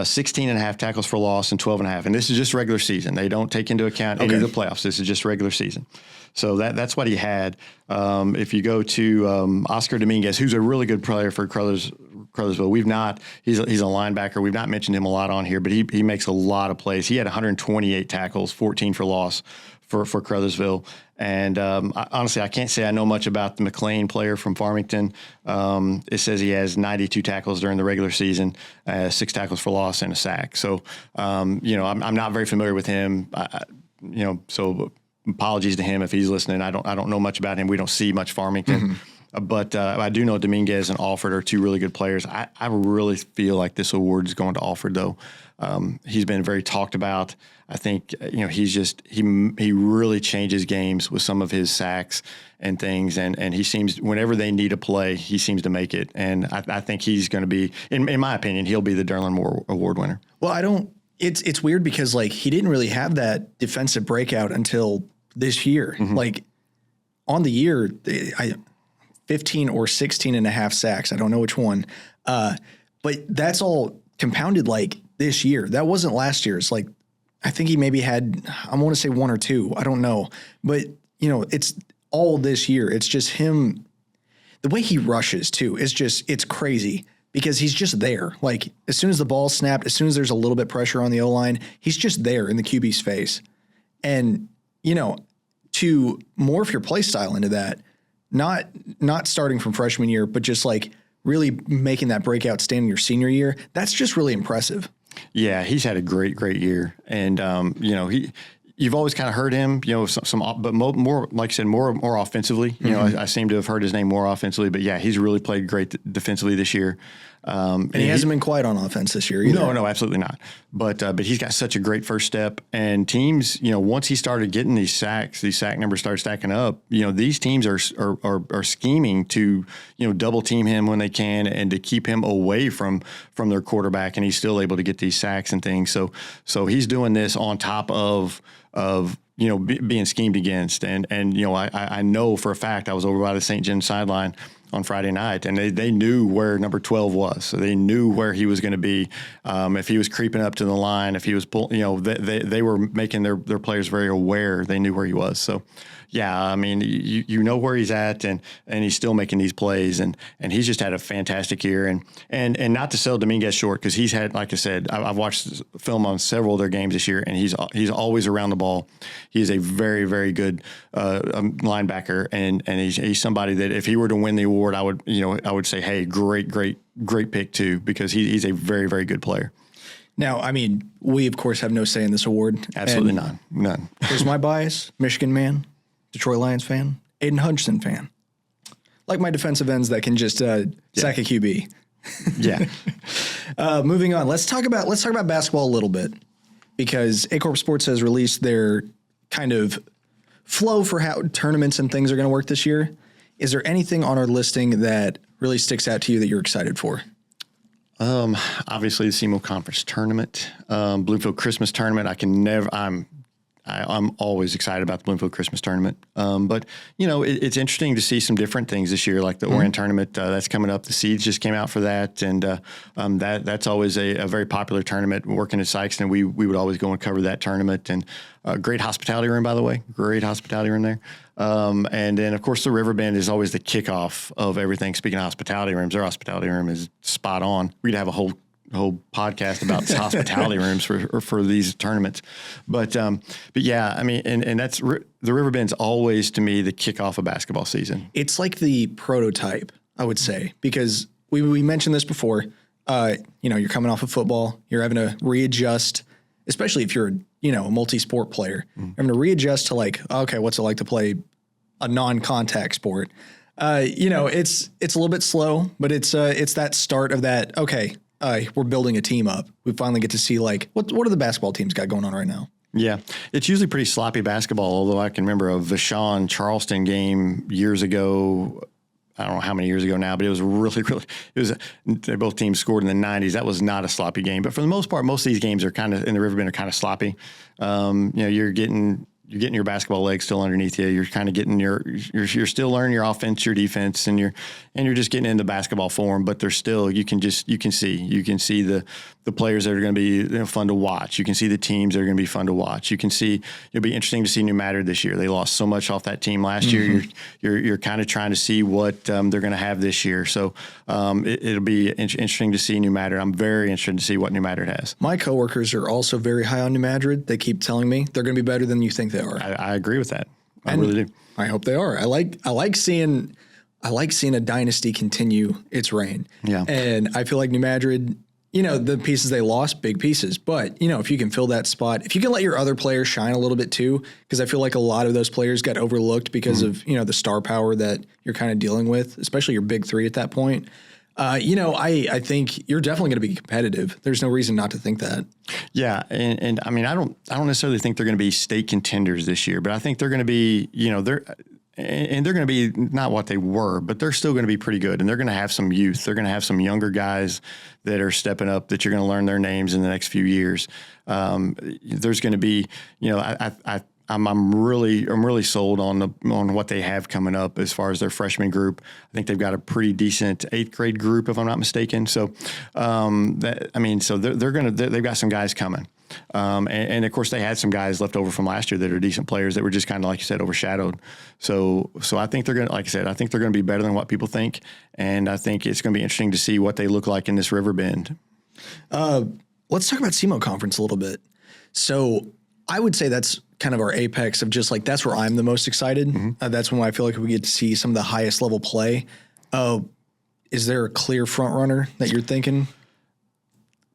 S2: 16 and a half tackles for loss and 12 and a half. And this is just regular season. They don't take into account any of the playoffs. This is just regular season. So that's what he had. If you go to Oscar Dominguez, who's a really good player for Crothersville, he's a linebacker. We've not mentioned him a lot on here, but he makes a lot of plays. He had 128 tackles, 14 for loss for Crothersville. And honestly, I can't say I know much about the McLean player from Farmington. It says he has 92 tackles during the regular season, 6 tackles for loss and a sack. So, I'm not very familiar with him. So apologies to him if he's listening. I don't know much about him. We don't see much Farmington. But I do know Dominguez and Alford are two really good players. I really feel like this award is going to Alford, though. He's been very talked about. I think he really changes games with some of his sacks and things, and he seems, whenever they need a play, he seems to make it. And I think he's going to be, in my opinion, he'll be the Derlin Moore Award winner.
S1: Well, it's weird because like he didn't really have that defensive breakout until this year. Like on the year, 15 or 16 and a half sacks. I don't know which one. But that's all compounded like this year. That wasn't last year's. Like, I think he maybe had, I want to say 1 or 2. I don't know. But, it's all this year. It's just him. The way he rushes, too, it's crazy because he's just there. Like, as soon as the ball snapped, as soon as there's a little bit pressure on the O-line, he's just there in the QB's face. And, to morph your play style into that, not starting from freshman year, but just like really making that breakout stand in your senior year, that's just really impressive.
S2: Yeah, he's had a great year. And, you've always kind of heard him, but more, like I said, more offensively. I seem to have heard his name more offensively, but yeah, he's really played great defensively this year.
S1: And he hasn't been quiet on offense this year either.
S2: No, absolutely not. But he's got such a great first step. And teams, once he started getting these sack numbers started stacking up, these teams are scheming to, double team him when they can and to keep him away from their quarterback. And he's still able to get these sacks and things. So he's doing this on top of being schemed against. And I know for a fact I was over by the St. John sideline on Friday night, and they knew where number 12 was. So they knew where he was going to be. If he was creeping up to the line, if he was they were making their players very aware. They knew where he was. So, yeah, I mean, you know where he's at, and he's still making these plays, and he's just had a fantastic year. And not to sell Dominguez short, because he's had, like I said, I've watched film on several of their games this year, and he's always around the ball. He's a very, very good linebacker, and he's somebody that if he were to win the award, I would say, hey, great pick too, because he's a very, very good player.
S1: Now, I mean, we of course have no say in this award.
S2: Absolutely none.
S1: Here's my bias: Michigan man, Detroit Lions fan, Aiden Hutchinson fan. Like my defensive ends that can just sack a QB.
S2: Yeah.
S1: Moving on, let's talk about basketball a little bit, because A-Corp Sports has released their kind of flow for how tournaments and things are going to work this year. Is there anything on our listing that really sticks out to you that you're excited for?
S2: Obviously the SEMO Conference Tournament, Bloomfield Christmas Tournament. I'm always excited about the Bloomfield Christmas Tournament. But it's interesting to see some different things this year, like the Orion Tournament that's coming up. The seeds just came out for that, and that's always a very popular tournament. Working at Sykeston, we would always go and cover that tournament. And great hospitality room, by the way, great hospitality room there. And then of course the Riverbend is always the kickoff of everything. Speaking of hospitality rooms, their hospitality room is spot on. We'd have a whole podcast about hospitality rooms for these tournaments. But yeah, I mean, and that's the Riverbend's always to me the kickoff of basketball season.
S1: It's like the prototype, I would say, because we mentioned this before. You're coming off of football, you're having to readjust, especially if you're a multi-sport player. You're having to readjust to like, okay, what's it like to play a non-contact sport? It's a little bit slow, but it's that start of that. Okay. We're building a team up. We finally get to see like what are the basketball teams got going on right now?
S2: Yeah, it's usually pretty sloppy basketball. Although I can remember a Vashon Charleston game years ago. I don't know how many years ago now, but it was both teams scored in the 90s. That was not a sloppy game. But for the most part, most of these games are kind of in the Riverbend are kind of sloppy. You're getting your basketball legs still underneath you. You're kind of getting you're still learning your offense, your defense, and you're just getting into basketball form. But there's still you can see the players that are going to be fun to watch. You can see the teams that are going to be fun to watch. It'll be interesting to see New Matter this year. They lost so much off that team last year. You're kind of trying to see what they're going to have this year. So it'll be interesting to see New Matter. I'm very interested to see what New Matter has.
S1: My coworkers are also very high on New Madrid. They keep telling me they're going to be better than you think they are.
S2: I agree with that. I really do.
S1: I hope they are. I like seeing a dynasty continue its reign.
S2: Yeah.
S1: And I feel like New Madrid, the pieces they lost, big pieces. But, if you can fill that spot, if you can let your other players shine a little bit too, because I feel like a lot of those players got overlooked because of, the star power that you're kind of dealing with, especially your big three at that point. I think you're definitely going to be competitive. There's no reason not to think that.
S2: Yeah, and I mean, I don't necessarily think they're going to be state contenders this year, but I think they're going to be, they're going to be not what they were, but they're still going to be pretty good, and they're going to have some youth. They're going to have some younger guys that are stepping up that you're going to learn their names in the next few years. There's going to be, I'm really sold on what they have coming up as far as their freshman group. I think they've got a pretty decent 8th grade group, if I'm not mistaken. So, they've got some guys coming. And of course they had some guys left over from last year that are decent players that were just kind of, like you said, overshadowed. So I think they're going to, like I said, I think they're going to be better than what people think. And I think it's going to be interesting to see what they look like in this Riverbend.
S1: Let's talk about SEMO Conference a little bit. So I would say that's kind of our apex of just like, that's where I'm the most excited. Mm-hmm. That's when I feel like we get to see some of the highest level play. Is there a clear front runner that you're thinking?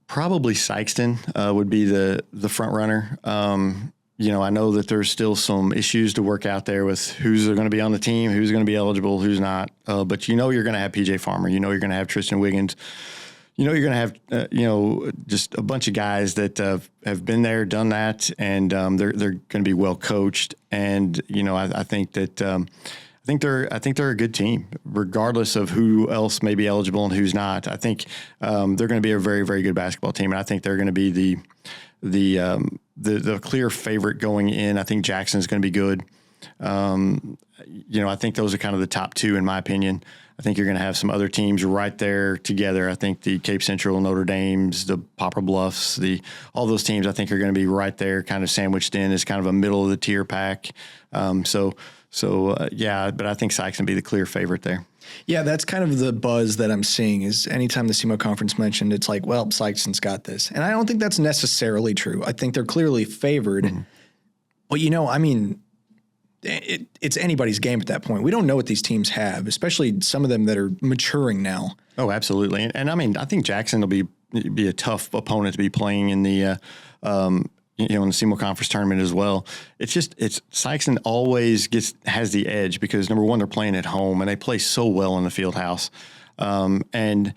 S2: Probably Sykeston would be the front runner. I know that there's still some issues to work out there with who's going to be on the team, who's going to be eligible, who's not. But you're going to have PJ Farmer. You're going to have Tristan Wiggins. You're going to have, just a bunch of guys that have been there, done that, and they're going to be well coached. And I think that I think they're a good team, regardless of who else may be eligible and who's not. I think they're going to be a very, very good basketball team, and I think they're going to be the clear favorite going in. I think Jackson's going to be good. I think those are kind of the top two, in my opinion. I think you're going to have some other teams right there together. I think the Cape Central, Notre Dames, the Poplar Bluffs, all those teams I think are going to be right there, kind of sandwiched in as kind of a middle of the tier pack. But I think Sykes can be the clear favorite there.
S1: Yeah, that's kind of the buzz that I'm seeing is anytime the SEMO Conference mentioned, it's like, well, Sykeston's got this. And I don't think that's necessarily true. I think they're clearly favored. Mm-hmm. But, it's anybody's game at that point. We don't know what these teams have, especially some of them that are maturing now.
S2: Oh, absolutely. And I mean, I think Jackson will be a tough opponent to be playing in the in the SEMO Conference tournament as well. It's Sykeston always has the edge because, number one, they're playing at home and they play so well in the field house. Sykeston,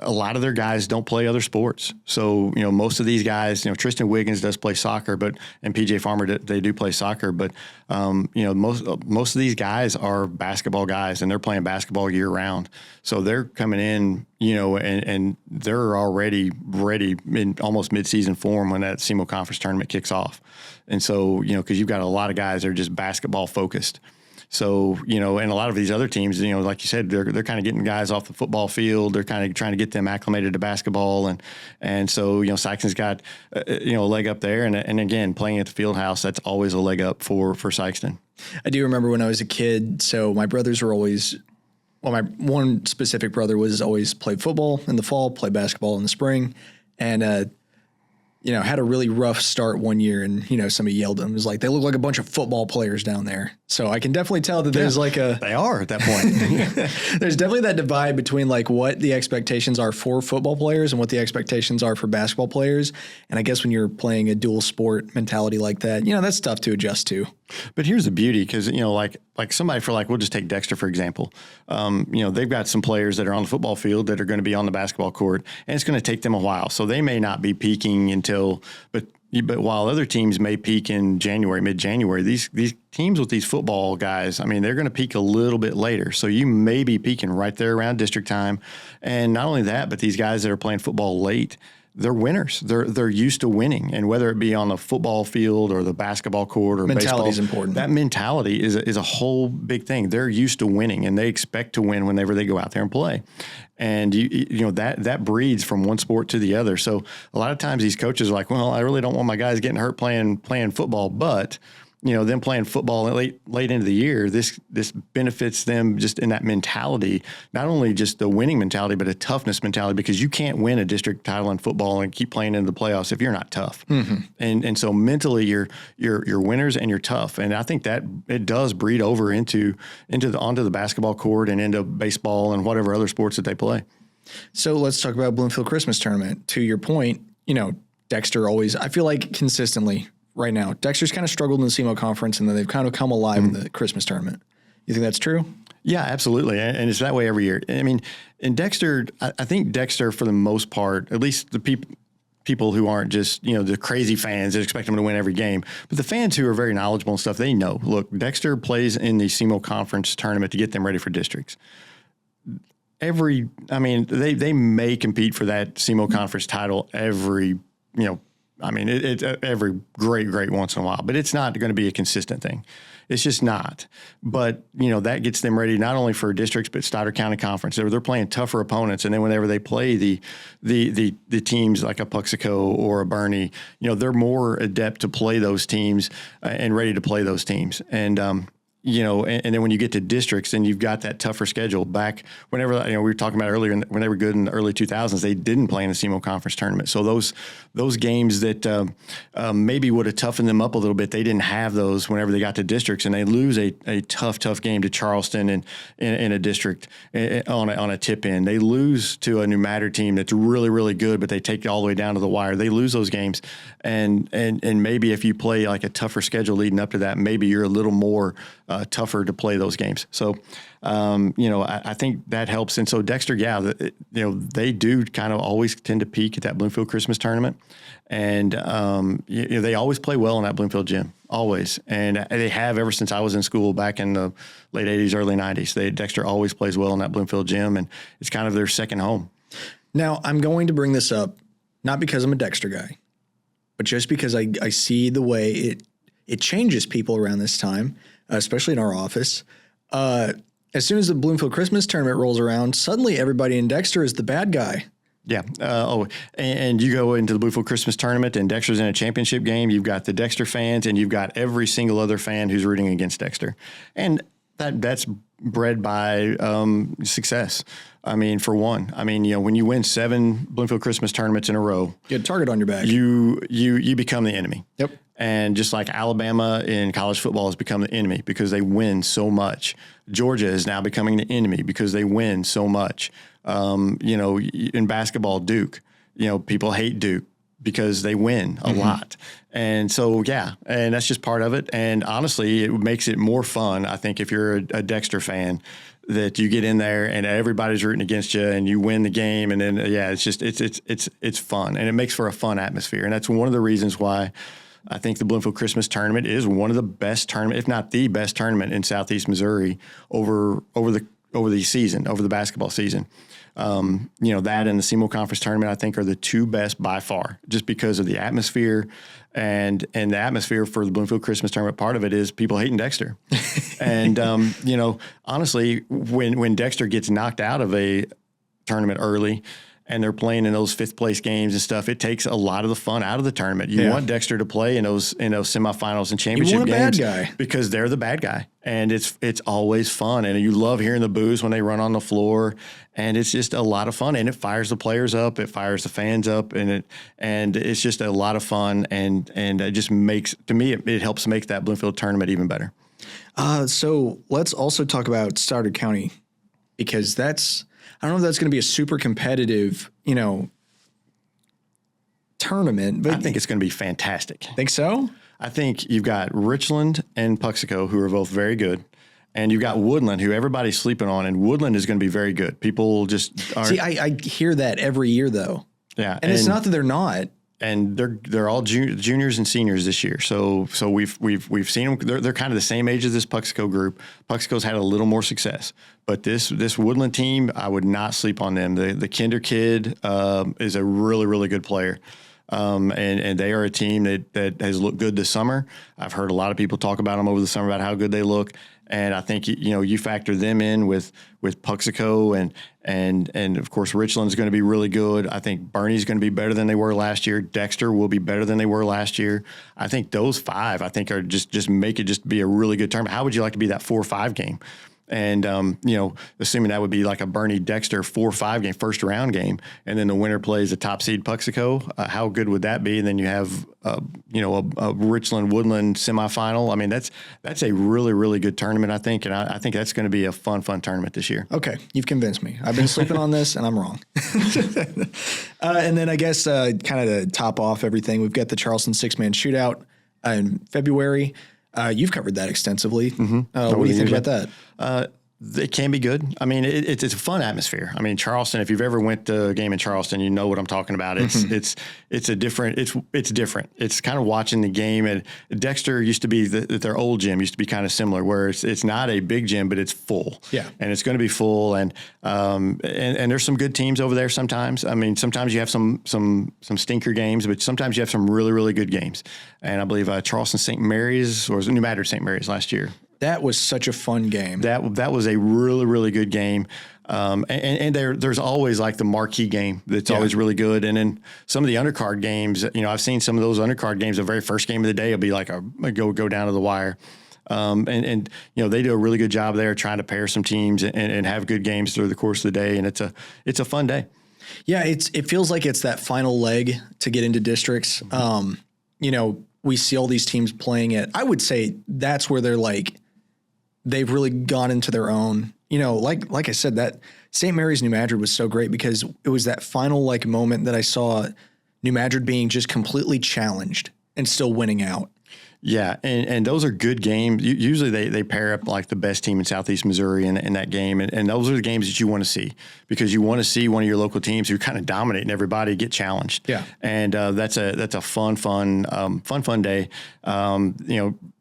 S2: a lot of their guys don't play other sports. So, most of these guys, Tristan Wiggins does play soccer, and PJ Farmer, they do play soccer. But, most of these guys are basketball guys and they're playing basketball year round. So they're coming in, and they're already ready in almost midseason form when that SEMO Conference tournament kicks off. And so, because you've got a lot of guys that are just basketball focused. So, and a lot of these other teams, like you said, they're kind of getting guys off the football field. They're kind of trying to get them acclimated to basketball. And so, Sykeston's got, a leg up there. And again, playing at the field house, that's always a leg up for Sykeston.
S1: I do remember when I was a kid. So my brothers were always, my one specific brother was always played football in the fall, played basketball in the spring. And, had a really rough start one year and, somebody yelled at him. It was like, they look like a bunch of football players down there. So I can definitely tell that there's
S2: they are at that point.
S1: There's definitely that divide between like what the expectations are for football players and what the expectations are for basketball players. And I guess when you're playing a dual sport mentality like that, that's tough to adjust to.
S2: But here's the beauty, because, like somebody we'll just take Dexter, for example. They've got some players that are on the football field that are going to be on the basketball court, and it's going to take them a while. So they may not be peaking but But while other teams may peak in January, mid-January, these teams with these football guys, I mean, they're going to peak a little bit later. So you may be peaking right there around district time. And not only that, but these guys that are playing football late, they're winners. They're used to winning, and whether it be on the football field or the basketball court or
S1: mentality is
S2: baseball,
S1: important.
S2: That mentality is a whole big thing. They're used to winning, and they expect to win whenever they go out there and play. And you know that breeds from one sport to the other. So a lot of times these coaches are like, well, I really don't want my guys getting hurt playing football, but you know, them playing football late into the year, this benefits them just in that mentality, not only just the winning mentality, but a toughness mentality, because you can't win a district title in football and keep playing in the playoffs if you're not tough. Mm-hmm. And so mentally you're winners and you're tough. And I think that it does breed over onto the basketball court and into baseball and whatever other sports that they play.
S1: So let's talk about Bloomfield Christmas Tournament. To your point, you know, Dexter always, I feel like consistently right now, Dexter's kind of struggled in the SEMO conference, and then they've kind of come alive in the Christmas tournament. You think that's true?
S2: Yeah, absolutely. And it's that way every year. I mean, in Dexter, I think Dexter, for the most part, at least the people who aren't just, you know, the crazy fans that expect them to win every game, but the fans who are very knowledgeable and stuff, they know, look, Dexter plays in the SEMO conference tournament to get them ready for districts. They may compete for that SEMO conference title every great once in a while, but it's not going to be a consistent thing. It's just not. But, you know, that gets them ready not only for districts, but Stoddard County Conference. They're playing tougher opponents. And then whenever they play the teams like a Puxico or a Bernie, you know, they're more adept to play those teams and ready to play those teams. And, you know, and then when you get to districts, then you've got that tougher schedule. Back whenever, you know, we were talking about earlier, when they were good in the early 2000s, they didn't play in the SEMO conference tournament. So those games that maybe would have toughened them up a little bit, they didn't have those whenever they got to districts, and they lose a tough game to Charleston in a district on a tip in. They lose to a New Matter team that's really, really good, but they take it all the way down to the wire. They lose those games, and maybe if you play like a tougher schedule leading up to that, maybe you're a little more tougher to play those games. So, you know, I think that helps. And so Dexter, you know, they do kind of always tend to peak at that Bloomfield Christmas tournament. And, you know, they always play well in that Bloomfield gym, always. And they have ever since I was in school back in the late 80s, early 90s. Dexter always plays well in that Bloomfield gym, and it's kind of their second home. Now,
S1: I'm going to bring this up, not because I'm a Dexter guy, but just because I see the way it changes people around this time, especially in our office. As soon as the Bloomfield Christmas tournament rolls around, suddenly everybody in Dexter is the bad guy.
S2: Yeah. And you go into the Bloomfield Christmas tournament and Dexter's in a championship game. You've got the Dexter fans and you've got every single other fan who's rooting against Dexter. And that's bred by success. I mean, for one, you know, when you win 7 Bloomfield Christmas tournaments in a row,
S1: you get a target on your back.
S2: You become the enemy.
S1: Yep.
S2: And just like Alabama in college football has become the enemy because they win so much. Georgia is now becoming the enemy because they win so much. You know, in basketball, Duke, you know, people hate Duke because they win a lot. And so, yeah, and that's just part of it. And honestly, it makes it more fun, I think, if you're a Dexter fan, that you get in there and everybody's rooting against you and you win the game. And then, yeah, it's just, it's fun, and it makes for a fun atmosphere. And that's one of the reasons why I think the Bloomfield Christmas tournament is one of the best tournament, if not the best tournament in Southeast Missouri over the season, over the basketball season. You know, that and the SEMO Conference tournament, I think, are the two best by far, just because of the atmosphere and the atmosphere for the Bloomfield Christmas tournament. Part of it is people hating Dexter. And, you know, honestly, when Dexter gets knocked out of a tournament early and they're playing in those 5th place games and stuff, it takes a lot of the fun out of the tournament. You want Dexter to play in those semifinals and championship games because they're the bad guy, and it's always fun, and you love hearing the boos when they run on the floor, and it's just a lot of fun, and it fires the players up, it fires the fans up, and it's just a lot of fun, and it just makes, to me, it helps make that Bloomfield tournament even better.
S1: So let's also talk about Stoddard County, because I don't know if that's going to be a super competitive, you know, tournament, but
S2: I think it's going to be fantastic.
S1: Think so?
S2: I think you've got Richland and Puxico, who are both very good, and you've got Woodland, who everybody's sleeping on, and Woodland is going to be very good. People just aren't.
S1: See, I hear that every year, though.
S2: Yeah.
S1: And it's not that they're not.
S2: and they're all juniors and seniors this year. So we've seen them. They're kind of the same age as this Puxico group. Puxico's had a little more success, but this Woodland team, I would not sleep on them. The Kinder kid is a really, really good player. And they are a team that has looked good this summer. I've heard a lot of people talk about them over the summer about how good they look. And I think, you factor them in with Puxico and of course, Richland's going to be really good. I think Bernie's going to be better than they were last year. Dexter will be better than they were last year. I think those 5, are just make it just be a really good tournament. How would you like to be that 4-5 game? And, assuming that would be like a Bernie Dexter 4-5 game, first round game, and then the winner plays a top seed Puxico, how good would that be? And then you have, a Richland Woodland semifinal. I mean, that's a really, really good tournament, I think. And I think that's going to be a fun tournament this year.
S1: Okay. You've convinced me. I've been sleeping on this and I'm wrong. And then I guess, kind of to top off everything, we've got the Charleston 6-man shootout in February. You've covered that extensively. Mm-hmm. What do you think about that?
S2: It can be good. I mean, it's a fun atmosphere. I mean, Charleston, if you've ever went to a game in Charleston, you know what I'm talking about. It's different. It's kind of watching the game. And Dexter used to be their old gym used to be kind of similar, where it's not a big gym, but it's full.
S1: Yeah.
S2: And it's going to be full. And there's some good teams over there sometimes. I mean, sometimes you have some stinker games, but sometimes you have some really, really good games. And I believe Charleston St. Mary's, or was it New Madrid St. Mary's last year?
S1: That was such a fun game.
S2: That was a really, really good game. And there's always like the marquee game that's always really good. And then some of the undercard games, I've seen some of those undercard games, the very first game of the day will be like a go down to the wire. And they do a really good job there trying to pair some teams and have good games through the course of the day. And it's a fun day.
S1: Yeah, it feels like it's that final leg to get into districts. We see all these teams playing it. I would say that's where they've really gone into their own. Like I said, that St. Mary's New Madrid was so great because it was that final moment that I saw New Madrid being just completely challenged and still winning out.
S2: Yeah, and those are good games. Usually they pair up like the best team in Southeast Missouri in that game, and those are the games that you want to see because you want to see one of your local teams who kind of dominating everybody get challenged. Yeah, and that's a fun day.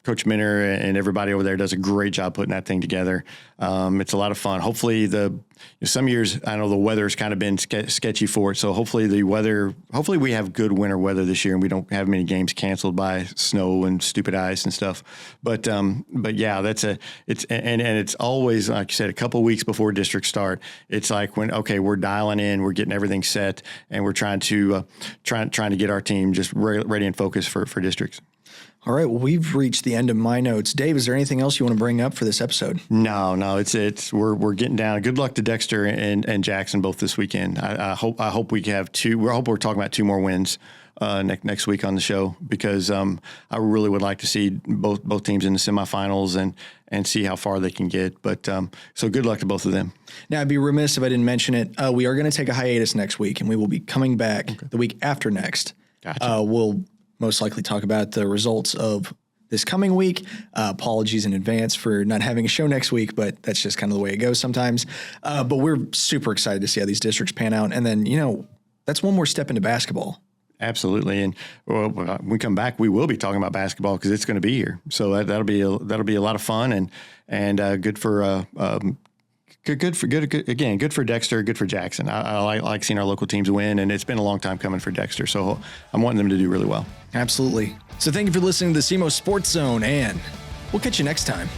S2: Coach Minner and everybody over there does a great job putting that thing together. It's a lot of fun. Hopefully some years, I know the weather's kind of been sketchy for it. So hopefully we have good winter weather this year and we don't have many games canceled by snow and stupid ice and stuff. But yeah, it's always, like you said, a couple of weeks before districts start. It's like we're dialing in, we're getting everything set, and we're trying to get our team just ready and focused for districts.
S1: All right. Well, we've reached the end of my notes. Dave, is there anything else you want to bring up for this episode?
S2: No. We're getting down. Good luck to Dexter and Jackson both this weekend. I hope we have two. We're talking about 2 more wins next week on the show because I really would like to see both teams in the semifinals and see how far they can get. But so good luck to both of them.
S1: Now, I'd be remiss if I didn't mention it. We are going to take a hiatus next week, and we will be coming back the week after next.
S2: Gotcha.
S1: We'll most likely talk about the results of this coming week. Apologies in advance for not having a show next week, but that's just kind of the way it goes sometimes. But we're super excited to see how these districts pan out. And then, that's one more step into basketball. Absolutely. And when we come back, we will be talking about basketball because it's going to be here. So that'll be a lot of fun and good for Good for Dexter, good for Jackson. I like seeing our local teams win, and it's been a long time coming for Dexter, so I'm wanting them to do really well. Absolutely. So thank you for listening to the SEMO Sports Zone, and we'll catch you next time.